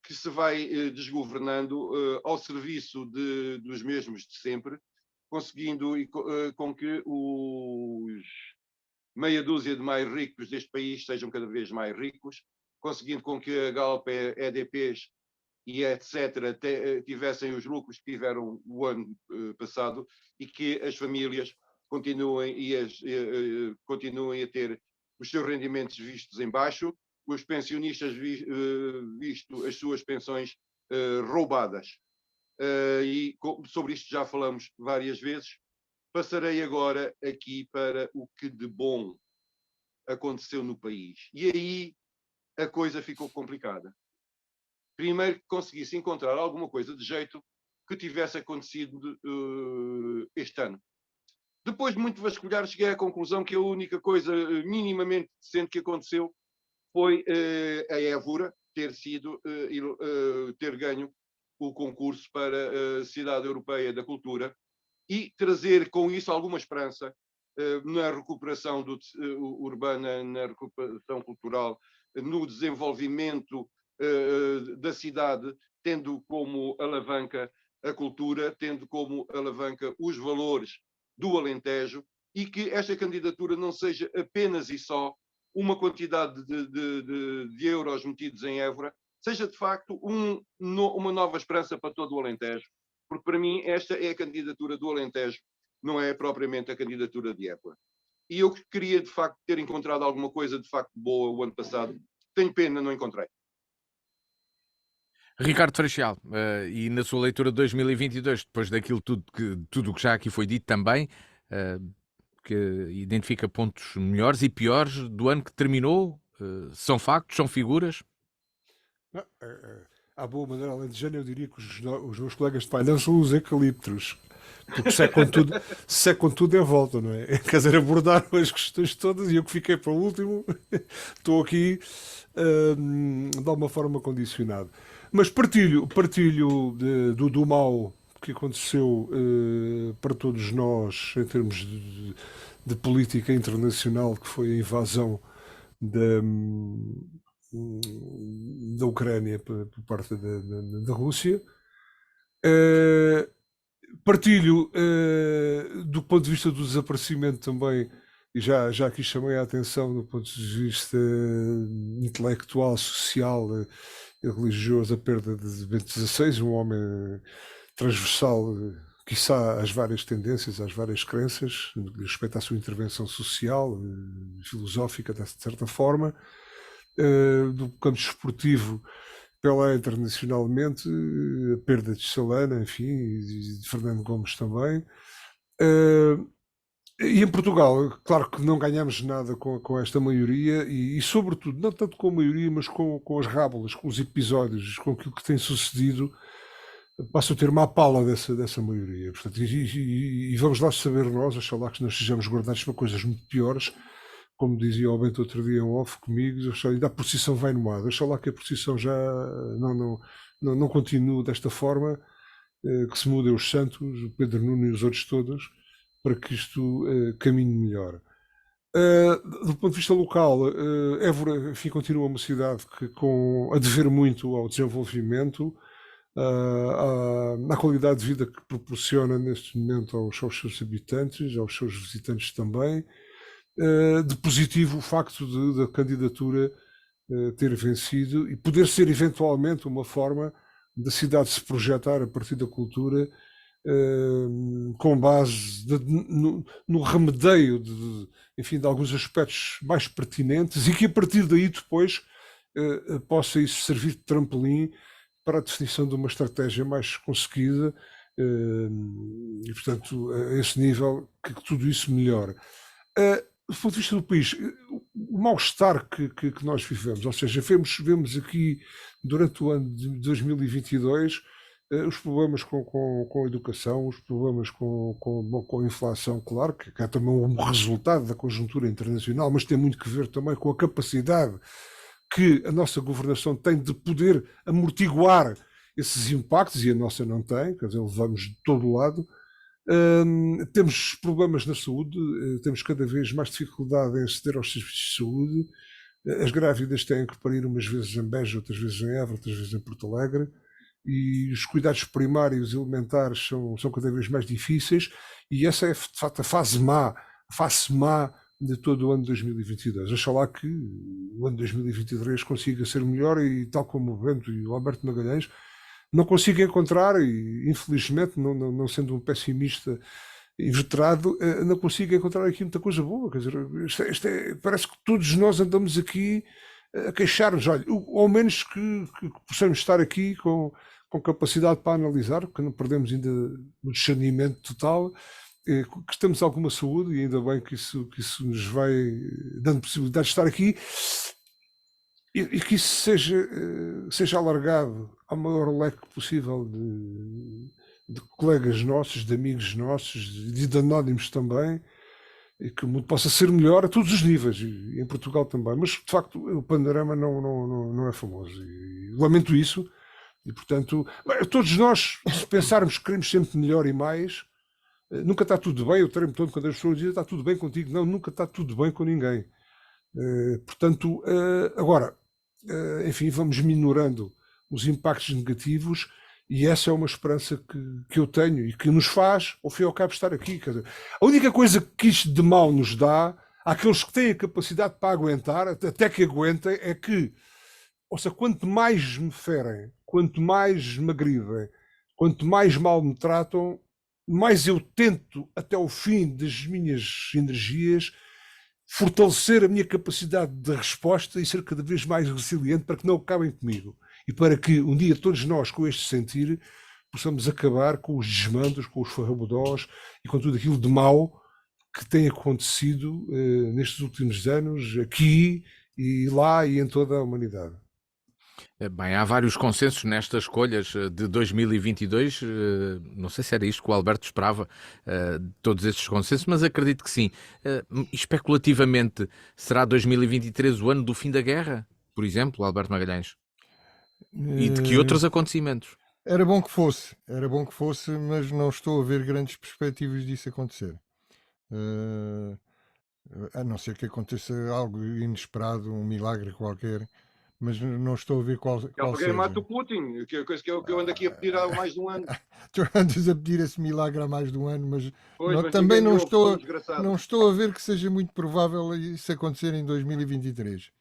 que se vai desgovernando ao serviço dos mesmos de sempre, conseguindo com que os meia dúzia de mais ricos deste país sejam cada vez mais ricos, conseguindo com que a Galp, EDPs e etc. tivessem os lucros que tiveram o ano passado e que as famílias continuem a ter os seus rendimentos vistos em baixo, os pensionistas visto as suas pensões roubadas. E sobre isto já falamos várias vezes. Passarei agora aqui para o que de bom aconteceu no país. E aí a coisa ficou complicada. Primeiro que conseguisse encontrar alguma coisa de jeito que tivesse acontecido este ano. Depois de muito vasculhar, cheguei à conclusão que a única coisa minimamente decente que aconteceu foi a Évora ter ganho o concurso para a Cidade Europeia da Cultura e trazer com isso alguma esperança na recuperação urbana, na recuperação cultural, no desenvolvimento da cidade, tendo como alavanca a cultura, tendo como alavanca os valores do Alentejo, e que esta candidatura não seja apenas e só uma quantidade de euros metidos em Évora, seja de facto uma nova esperança para todo o Alentejo, porque para mim esta é a candidatura do Alentejo, não é propriamente a candidatura de Évora. E eu queria de facto ter encontrado alguma coisa de facto boa o ano passado, tenho pena, não encontrei. Ricardo Freixal, e na sua leitura de 2022, depois daquilo tudo que já aqui foi dito também, que identifica pontos melhores e piores do ano que terminou, são factos, são figuras? à boa maneira alentejana, eu diria que os meus colegas de painel são os eucaliptos. Porque secam tudo em volta, não é? Quer dizer, abordaram as questões todas e eu que fiquei para o último estou aqui de alguma forma condicionado. Mas partilho do mal que aconteceu para todos nós em termos de política internacional, que foi a invasão da Ucrânia por parte da Rússia. Partilho do ponto de vista do desaparecimento também, e já aqui chamei a atenção do ponto de vista intelectual, social e religioso, a perda de Bento XVI, um homem transversal, quiçá às várias tendências, às várias crenças, no que diz respeito à sua intervenção social, filosófica, de certa forma, do campo desportivo, Pelé internacionalmente, a perda de Chalana, enfim, e de Fernando Gomes também. E em Portugal, claro que não ganhamos nada com esta maioria e, sobretudo, não tanto com a maioria, mas com as rábulas, com os episódios, com aquilo que tem sucedido, passo a ter uma pala dessa maioria. Portanto, e vamos lá saber nós, oxalá que nós sejamos guardados para coisas muito piores, como dizia o Bento outro dia em off comigo, ainda a procissão vai no ar. Oxalá que a procissão já não continue desta forma, que se mudem os santos, o Pedro Nuno e os outros todos, para que isto caminhe melhor. Do ponto de vista local, Évora, enfim, continua uma cidade a dever muito ao desenvolvimento, à qualidade de vida que proporciona neste momento aos seus habitantes, aos seus visitantes também. De positivo o facto da candidatura ter vencido e poder ser eventualmente uma forma da cidade se projetar a partir da cultura com base no remedeio enfim, de alguns aspectos mais pertinentes e que a partir daí depois possa isso servir de trampolim para a definição de uma estratégia mais conseguida e portanto a esse nível que tudo isso melhore. Do ponto de vista do país, o mal-estar que nós vivemos, ou seja, vemos aqui durante o ano de 2022 os problemas com a educação, os problemas com a inflação, claro, que é também um resultado da conjuntura internacional, mas tem muito que ver também com a capacidade que a nossa governação tem de poder amortiguar esses impactos, e a nossa não tem, quer dizer, levamos de todo lado. Temos problemas na saúde, temos cada vez mais dificuldade em aceder aos serviços de saúde. As grávidas têm que parir umas vezes em Beja, outras vezes em Évora, outras vezes em Porto Alegre, e os cuidados primários e elementares são cada vez mais difíceis, e essa é de facto a face má de todo o ano de 2022. Oxalá que o ano de 2023 consiga ser melhor e, tal como o Bento e o Alberto Magalhães, não consigo encontrar, e infelizmente, não sendo um pessimista inveterado, não consigo encontrar aqui muita coisa boa. Quer dizer, parece que todos nós andamos aqui a queixar-nos, olha, ao menos que possamos estar aqui com capacidade para analisar, porque não perdemos ainda o discernimento total, que temos alguma saúde, e ainda bem que isso nos vai dando possibilidade de estar aqui, e que isso seja alargado ao maior leque possível de colegas nossos, de amigos nossos, de anónimos também, e que o mundo possa ser melhor a todos os níveis, e em Portugal também. Mas, de facto, o panorama não é famoso. E lamento isso. E, portanto, todos nós, se pensarmos que queremos sempre melhor e mais, nunca está tudo bem. Eu tremo todo quando as pessoas dizem está tudo bem contigo. Não, nunca está tudo bem com ninguém. Portanto, agora, enfim, vamos minorando os impactos negativos, e essa é uma esperança que eu tenho e que nos faz, ao fim e ao cabo, estar aqui. Quer dizer, a única coisa que isto de mal nos dá, àqueles que têm a capacidade para aguentar, até que aguentem, é que, ou seja, quanto mais me ferem, quanto mais me agridem, quanto mais mal me tratam, mais eu tento, até o fim das minhas energias, fortalecer a minha capacidade de resposta e ser cada vez mais resiliente para que não acabem comigo. E para que um dia todos nós, com este sentir, possamos acabar com os desmandos, com os farrabudós e com tudo aquilo de mau que tem acontecido nestes últimos anos, aqui e lá e em toda a humanidade. Bem, há vários consensos nestas escolhas de 2022. Não sei se era isto que o Alberto esperava, todos estes consensos, mas acredito que sim. Especulativamente, será 2023 o ano do fim da guerra, por exemplo, Alberto Magalhães? E de que outros acontecimentos? Era bom que fosse, mas não estou a ver grandes perspectivas disso acontecer. A não ser que aconteça algo inesperado, um milagre qualquer, mas não estou a ver qual Alguém mata seja. o Putin, que é a coisa que eu ando aqui a pedir há mais de um ano. Tu andas a pedir esse milagre há mais de um ano, mas, Pois, mas também ninguém me ouve, sou um desgraçado. não estou a ver que seja muito provável isso acontecer em 2023.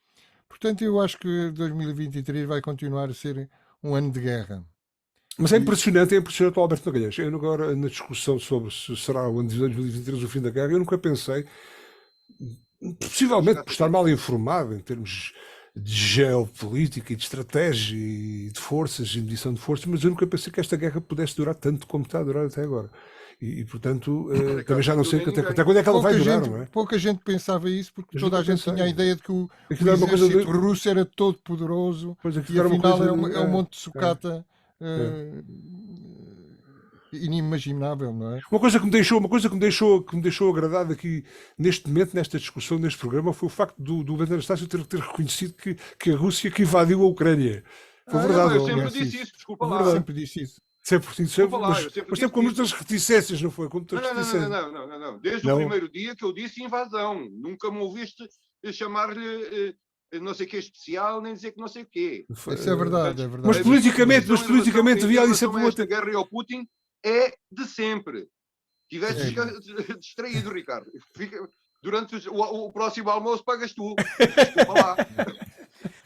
Portanto, eu acho que 2023 vai continuar a ser um ano de guerra. Mas é impressionante o Alberto Magalhães. Eu agora, na discussão sobre se será o ano de 2023 o fim da guerra, eu nunca pensei, possivelmente por estar mal informado em termos de geopolítica e de estratégia e de forças e medição de forças, mas eu nunca pensei que esta guerra pudesse durar tanto como está a durar até agora. E portanto, também já não sei até quando é que ela vai durar, não é? Pouca gente pensava isso, porque Mas toda a nunca gente tinha a pensei. ideia de que o Aquilo era uma coisa exército russo era todo poderoso Pois e aquilo era uma afinal coisa. é um monte de sucata inimaginável, não é? Uma coisa que me deixou agradado aqui neste momento, nesta discussão, neste programa, foi o facto do Bento Anastácio ter reconhecido que a Rússia que invadiu a Ucrânia. Foi verdade. Eu não sempre conhece disse isso. isso, desculpa Verdade. lá. Sempre disse isso. Desculpa lá, eu sempre mas disse sempre com isso. muitas reticências, não foi? Com muitas reticências. Não. Desde Não. o primeiro dia que eu disse invasão. Nunca me ouviste chamar-lhe não sei o que especial, nem dizer que não sei o quê. Isso é verdade, é verdade. Mas politicamente havia ali sempre uma outra guerra e ao Putin é de sempre. Tiveste distraído, Ricardo. Durante o próximo almoço pagas tu. Desculpa lá.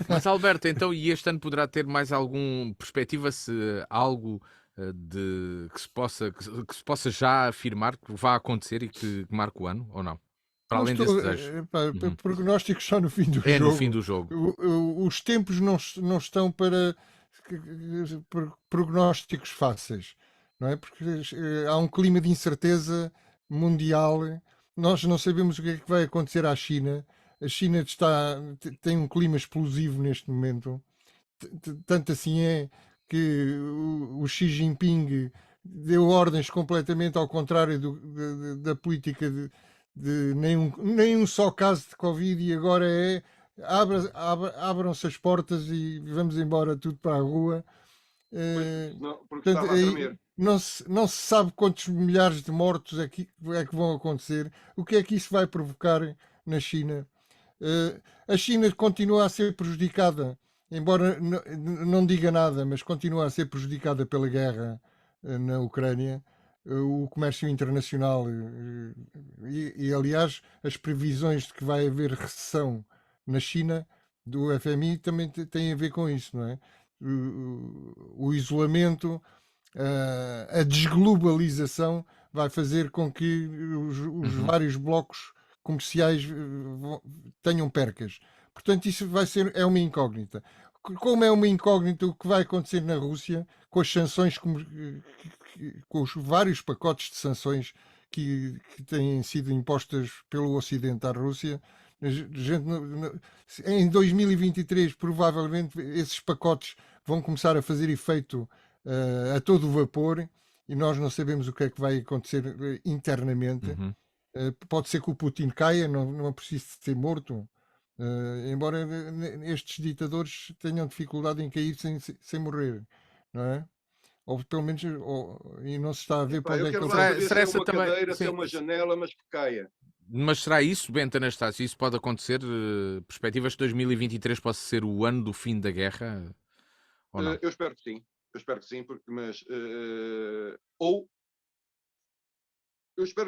Mas Alberto, então, e este ano poderá ter mais alguma perspectiva, se algo que se possa já afirmar que vai acontecer e que marque o ano, ou não? Para além desse desejo. Prognósticos só no fim do jogo. É no fim do jogo. Os tempos não estão para prognósticos fáceis, não é? Porque há um clima de incerteza mundial. Nós não sabemos o que é que vai acontecer à China. A China tem um clima explosivo neste momento. Tanto assim é que o Xi Jinping deu ordens completamente ao contrário da política de nenhum só caso de Covid, e agora abram-se as portas e vamos embora tudo para a rua. Porque estava a tremer. Não se sabe quantos milhares de mortos é que vão acontecer, o que é que isso vai provocar na China. A China continua a ser prejudicada, embora não diga nada, mas continua a ser prejudicada pela guerra na Ucrânia. O comércio internacional aliás, as previsões de que vai haver recessão na China do FMI também têm a ver com isso, não é? O isolamento, a desglobalização vai fazer com que os vários blocos comerciais tenham percas. Portanto, isso é uma incógnita. Como é uma incógnita o que vai acontecer na Rússia com as sanções, com os vários pacotes de sanções que têm sido impostas pelo Ocidente à Rússia. Em 2023, provavelmente, esses pacotes vão começar a fazer efeito a todo o vapor, e nós não sabemos o que é que vai acontecer internamente. Pode ser que o Putin caia, não precisa de ser morto. Embora estes ditadores tenham dificuldade em cair sem morrer, não é? Ou pelo menos e não se está a ver para onde é que ele vai. Será essa uma cadeira, ser uma janela, mas que caia. Mas será isso, Bento Anastácio? Isso pode acontecer? Perspectivas de 2023 possa ser o ano do fim da guerra? Ou não? Eu espero que sim. Mas eu espero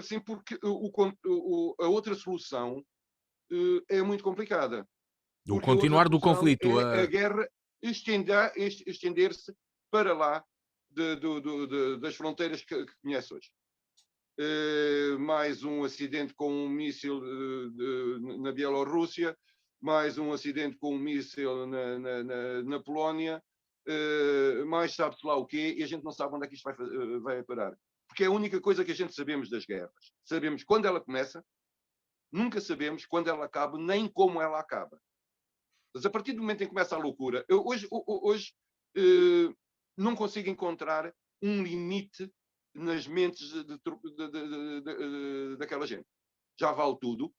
que sim, porque a outra solução é muito complicada. O continuar do conflito. A guerra estender-se para lá das fronteiras que conhece hoje. Mais um acidente com um míssil na Bielorrússia, mais um acidente com um míssil na Polónia, mais sabe-se lá o quê, e a gente não sabe onde é que isto vai parar. Porque é a única coisa que a gente sabemos das guerras. Sabemos quando ela começa, nunca sabemos quando ela acaba, nem como ela acaba. Mas a partir do momento em que começa a loucura, eu hoje não consigo encontrar um limite nas mentes daquela gente. Já vale tudo.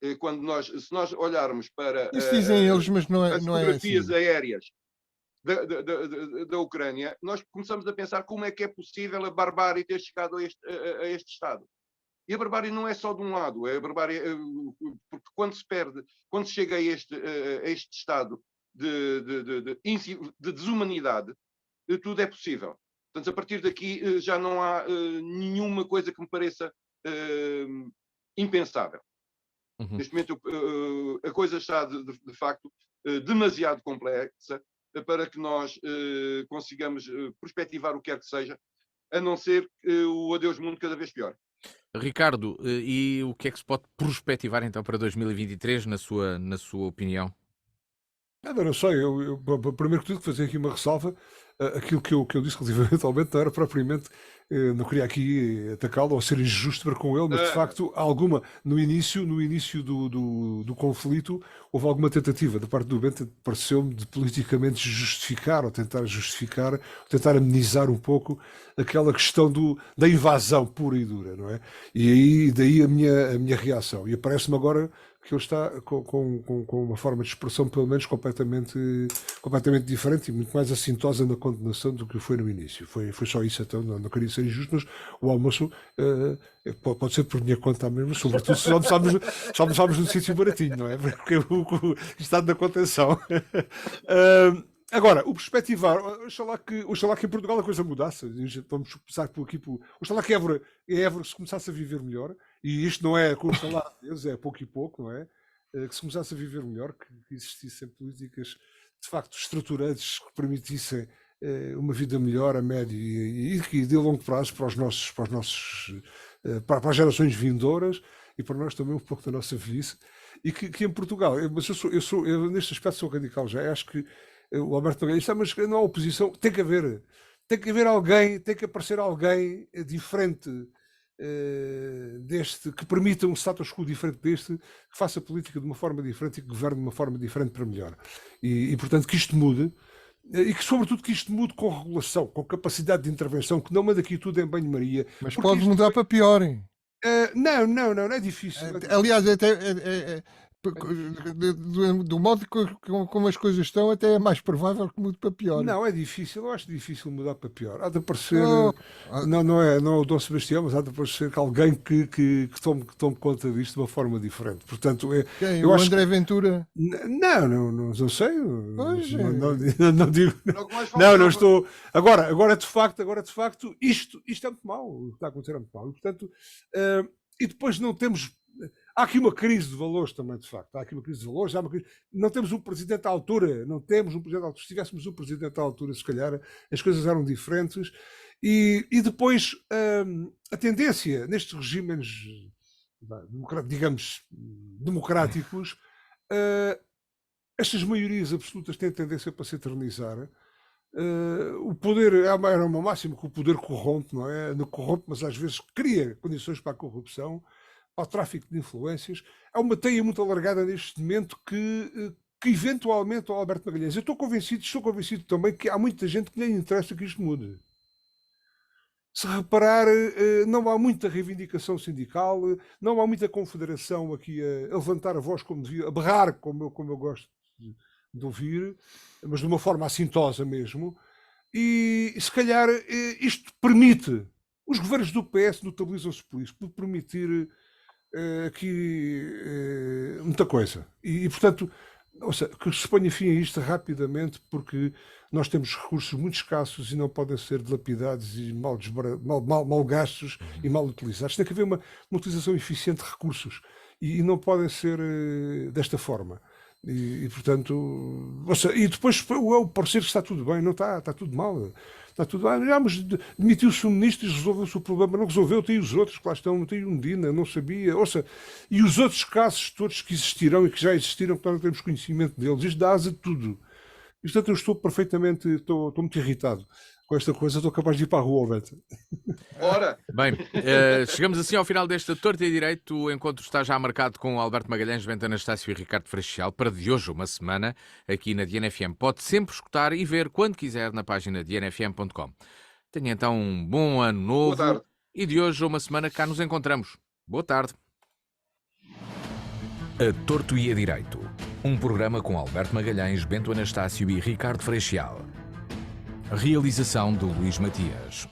Se nós olharmos para Isso dizem eles, mas não as é fotografias assim. aéreas da Ucrânia, nós começamos a pensar como é que é possível a barbárie ter chegado a este estado. E a barbárie não é só de um lado, é a barbárie, porque quando se chega a este estado de desumanidade, tudo é possível. Portanto, a partir daqui já não há nenhuma coisa que me pareça impensável. Uhum. Neste momento a coisa está de facto demasiado complexa para que nós consigamos perspectivar o que quer que seja, a não ser o adeus mundo cada vez pior. Ricardo, e o que é que se pode prospectivar então para 2023, na sua opinião? Nada, não sei, primeiro que tudo fazer aqui uma ressalva, aquilo que eu disse relativamente ao Bento não era propriamente, não queria aqui atacá-lo ou ser injusto para com ele, mas de facto alguma, no início do conflito, houve alguma tentativa da parte do Bento, pareceu-me, de politicamente justificar, ou tentar amenizar um pouco aquela questão da invasão pura e dura, não é? E aí, daí a minha reação, e parece-me agora que ele está com uma forma de expressão pelo menos completamente diferente e muito mais assintosa na condenação do que foi no início. Foi só isso, então não queria ser injusto, mas o almoço pode ser por minha conta mesmo, sobretudo se almoçamos num sítio baratinho, não é? Porque o estado da contenção. Agora, o perspectivar, oxalá que em Portugal a coisa mudasse, vamos começar por aqui, oxalá que Évora se começasse a viver melhor, e isto não é com o salário de Deus, é pouco e pouco, não é? Que se começasse a viver melhor, que existissem políticas de facto estruturantes que permitissem uma vida melhor a médio e de longo prazo para as gerações vindouras e para nós também um pouco da nossa velhice, e que em Portugal, mas eu neste aspecto sou radical já, acho que o Alberto Magalhães está, mas não há oposição, tem que haver alguém, tem que aparecer alguém diferente deste, que permita um status quo diferente deste, que faça política de uma forma diferente e que governe de uma forma diferente para melhor. E portanto que isto mude, e que sobretudo que isto mude com regulação, com capacidade de intervenção, que não manda aqui tudo em banho-maria. Mas pode mudar para pior, hein? Não é difícil. Aliás, do modo como as coisas estão, até é mais provável que mude para pior. Não, é difícil, eu acho difícil mudar para pior. Há de aparecer, não é o Dom Sebastião, mas há de aparecer alguém que tome conta disto de uma forma diferente. Portanto, quem? Eu o acho André Ventura? não sei. Pois não digo. Não estou. Agora de facto, isto é muito mau. O que está a acontecer é muito mau. E, portanto, e depois não temos. Há aqui uma crise de valores também, de facto. Há aqui uma crise de valores. Não temos um presidente à altura. Se tivéssemos um presidente à altura, se calhar as coisas eram diferentes. E depois a tendência nestes regimes, digamos, democráticos, estas maiorias absolutas têm tendência para se eternizar. O poder era uma máxima que o poder corrompe, não é? Não corrompe, mas às vezes cria condições para a corrupção, ao tráfico de influências. Há uma teia muito alargada neste momento que eventualmente, ao Alberto Magalhães, estou convencido também que há muita gente que lhe interessa que isto mude. Se reparar, não há muita reivindicação sindical, não há muita confederação aqui a levantar a voz como devia, a berrar como eu gosto de ouvir, mas de uma forma assintosa mesmo. E se calhar isto permite, os governos do PS notabilizam-se por isso, por permitir aqui muita coisa. E portanto, que se ponha fim a isto rapidamente, porque nós temos recursos muito escassos e não podem ser dilapidados e mal gastos e mal utilizados. Tem que haver uma utilização eficiente de recursos e não podem ser desta forma. E portanto, e depois o parecer que está tudo bem, não está tudo mal. Está tudo bem. Mas demitiu-se o ministro e resolveu-se o problema. Não resolveu, tem os outros que lá estão, tem o Medina, não sabia. E os outros casos todos que existirão e que já existiram, que nós não temos conhecimento deles. Isto dá asa de tudo. E, portanto, eu estou muito irritado. com esta coisa estou capaz de ir para a rua, Beto. Ora, Bem, chegamos assim ao final desta Torto e Direito. O encontro está já marcado com o Alberto Magalhães, Bento Anastácio e Ricardo Freixal para de hoje uma semana aqui na DNFM. Pode sempre escutar e ver quando quiser na página dnfm.com. Tenha então um bom ano novo. boa tarde. E de hoje uma semana cá nos encontramos. Boa tarde. A Torto e a Direito. Um programa com Alberto Magalhães, Bento Anastácio e Ricardo Freixal. Realização de Luís Matias.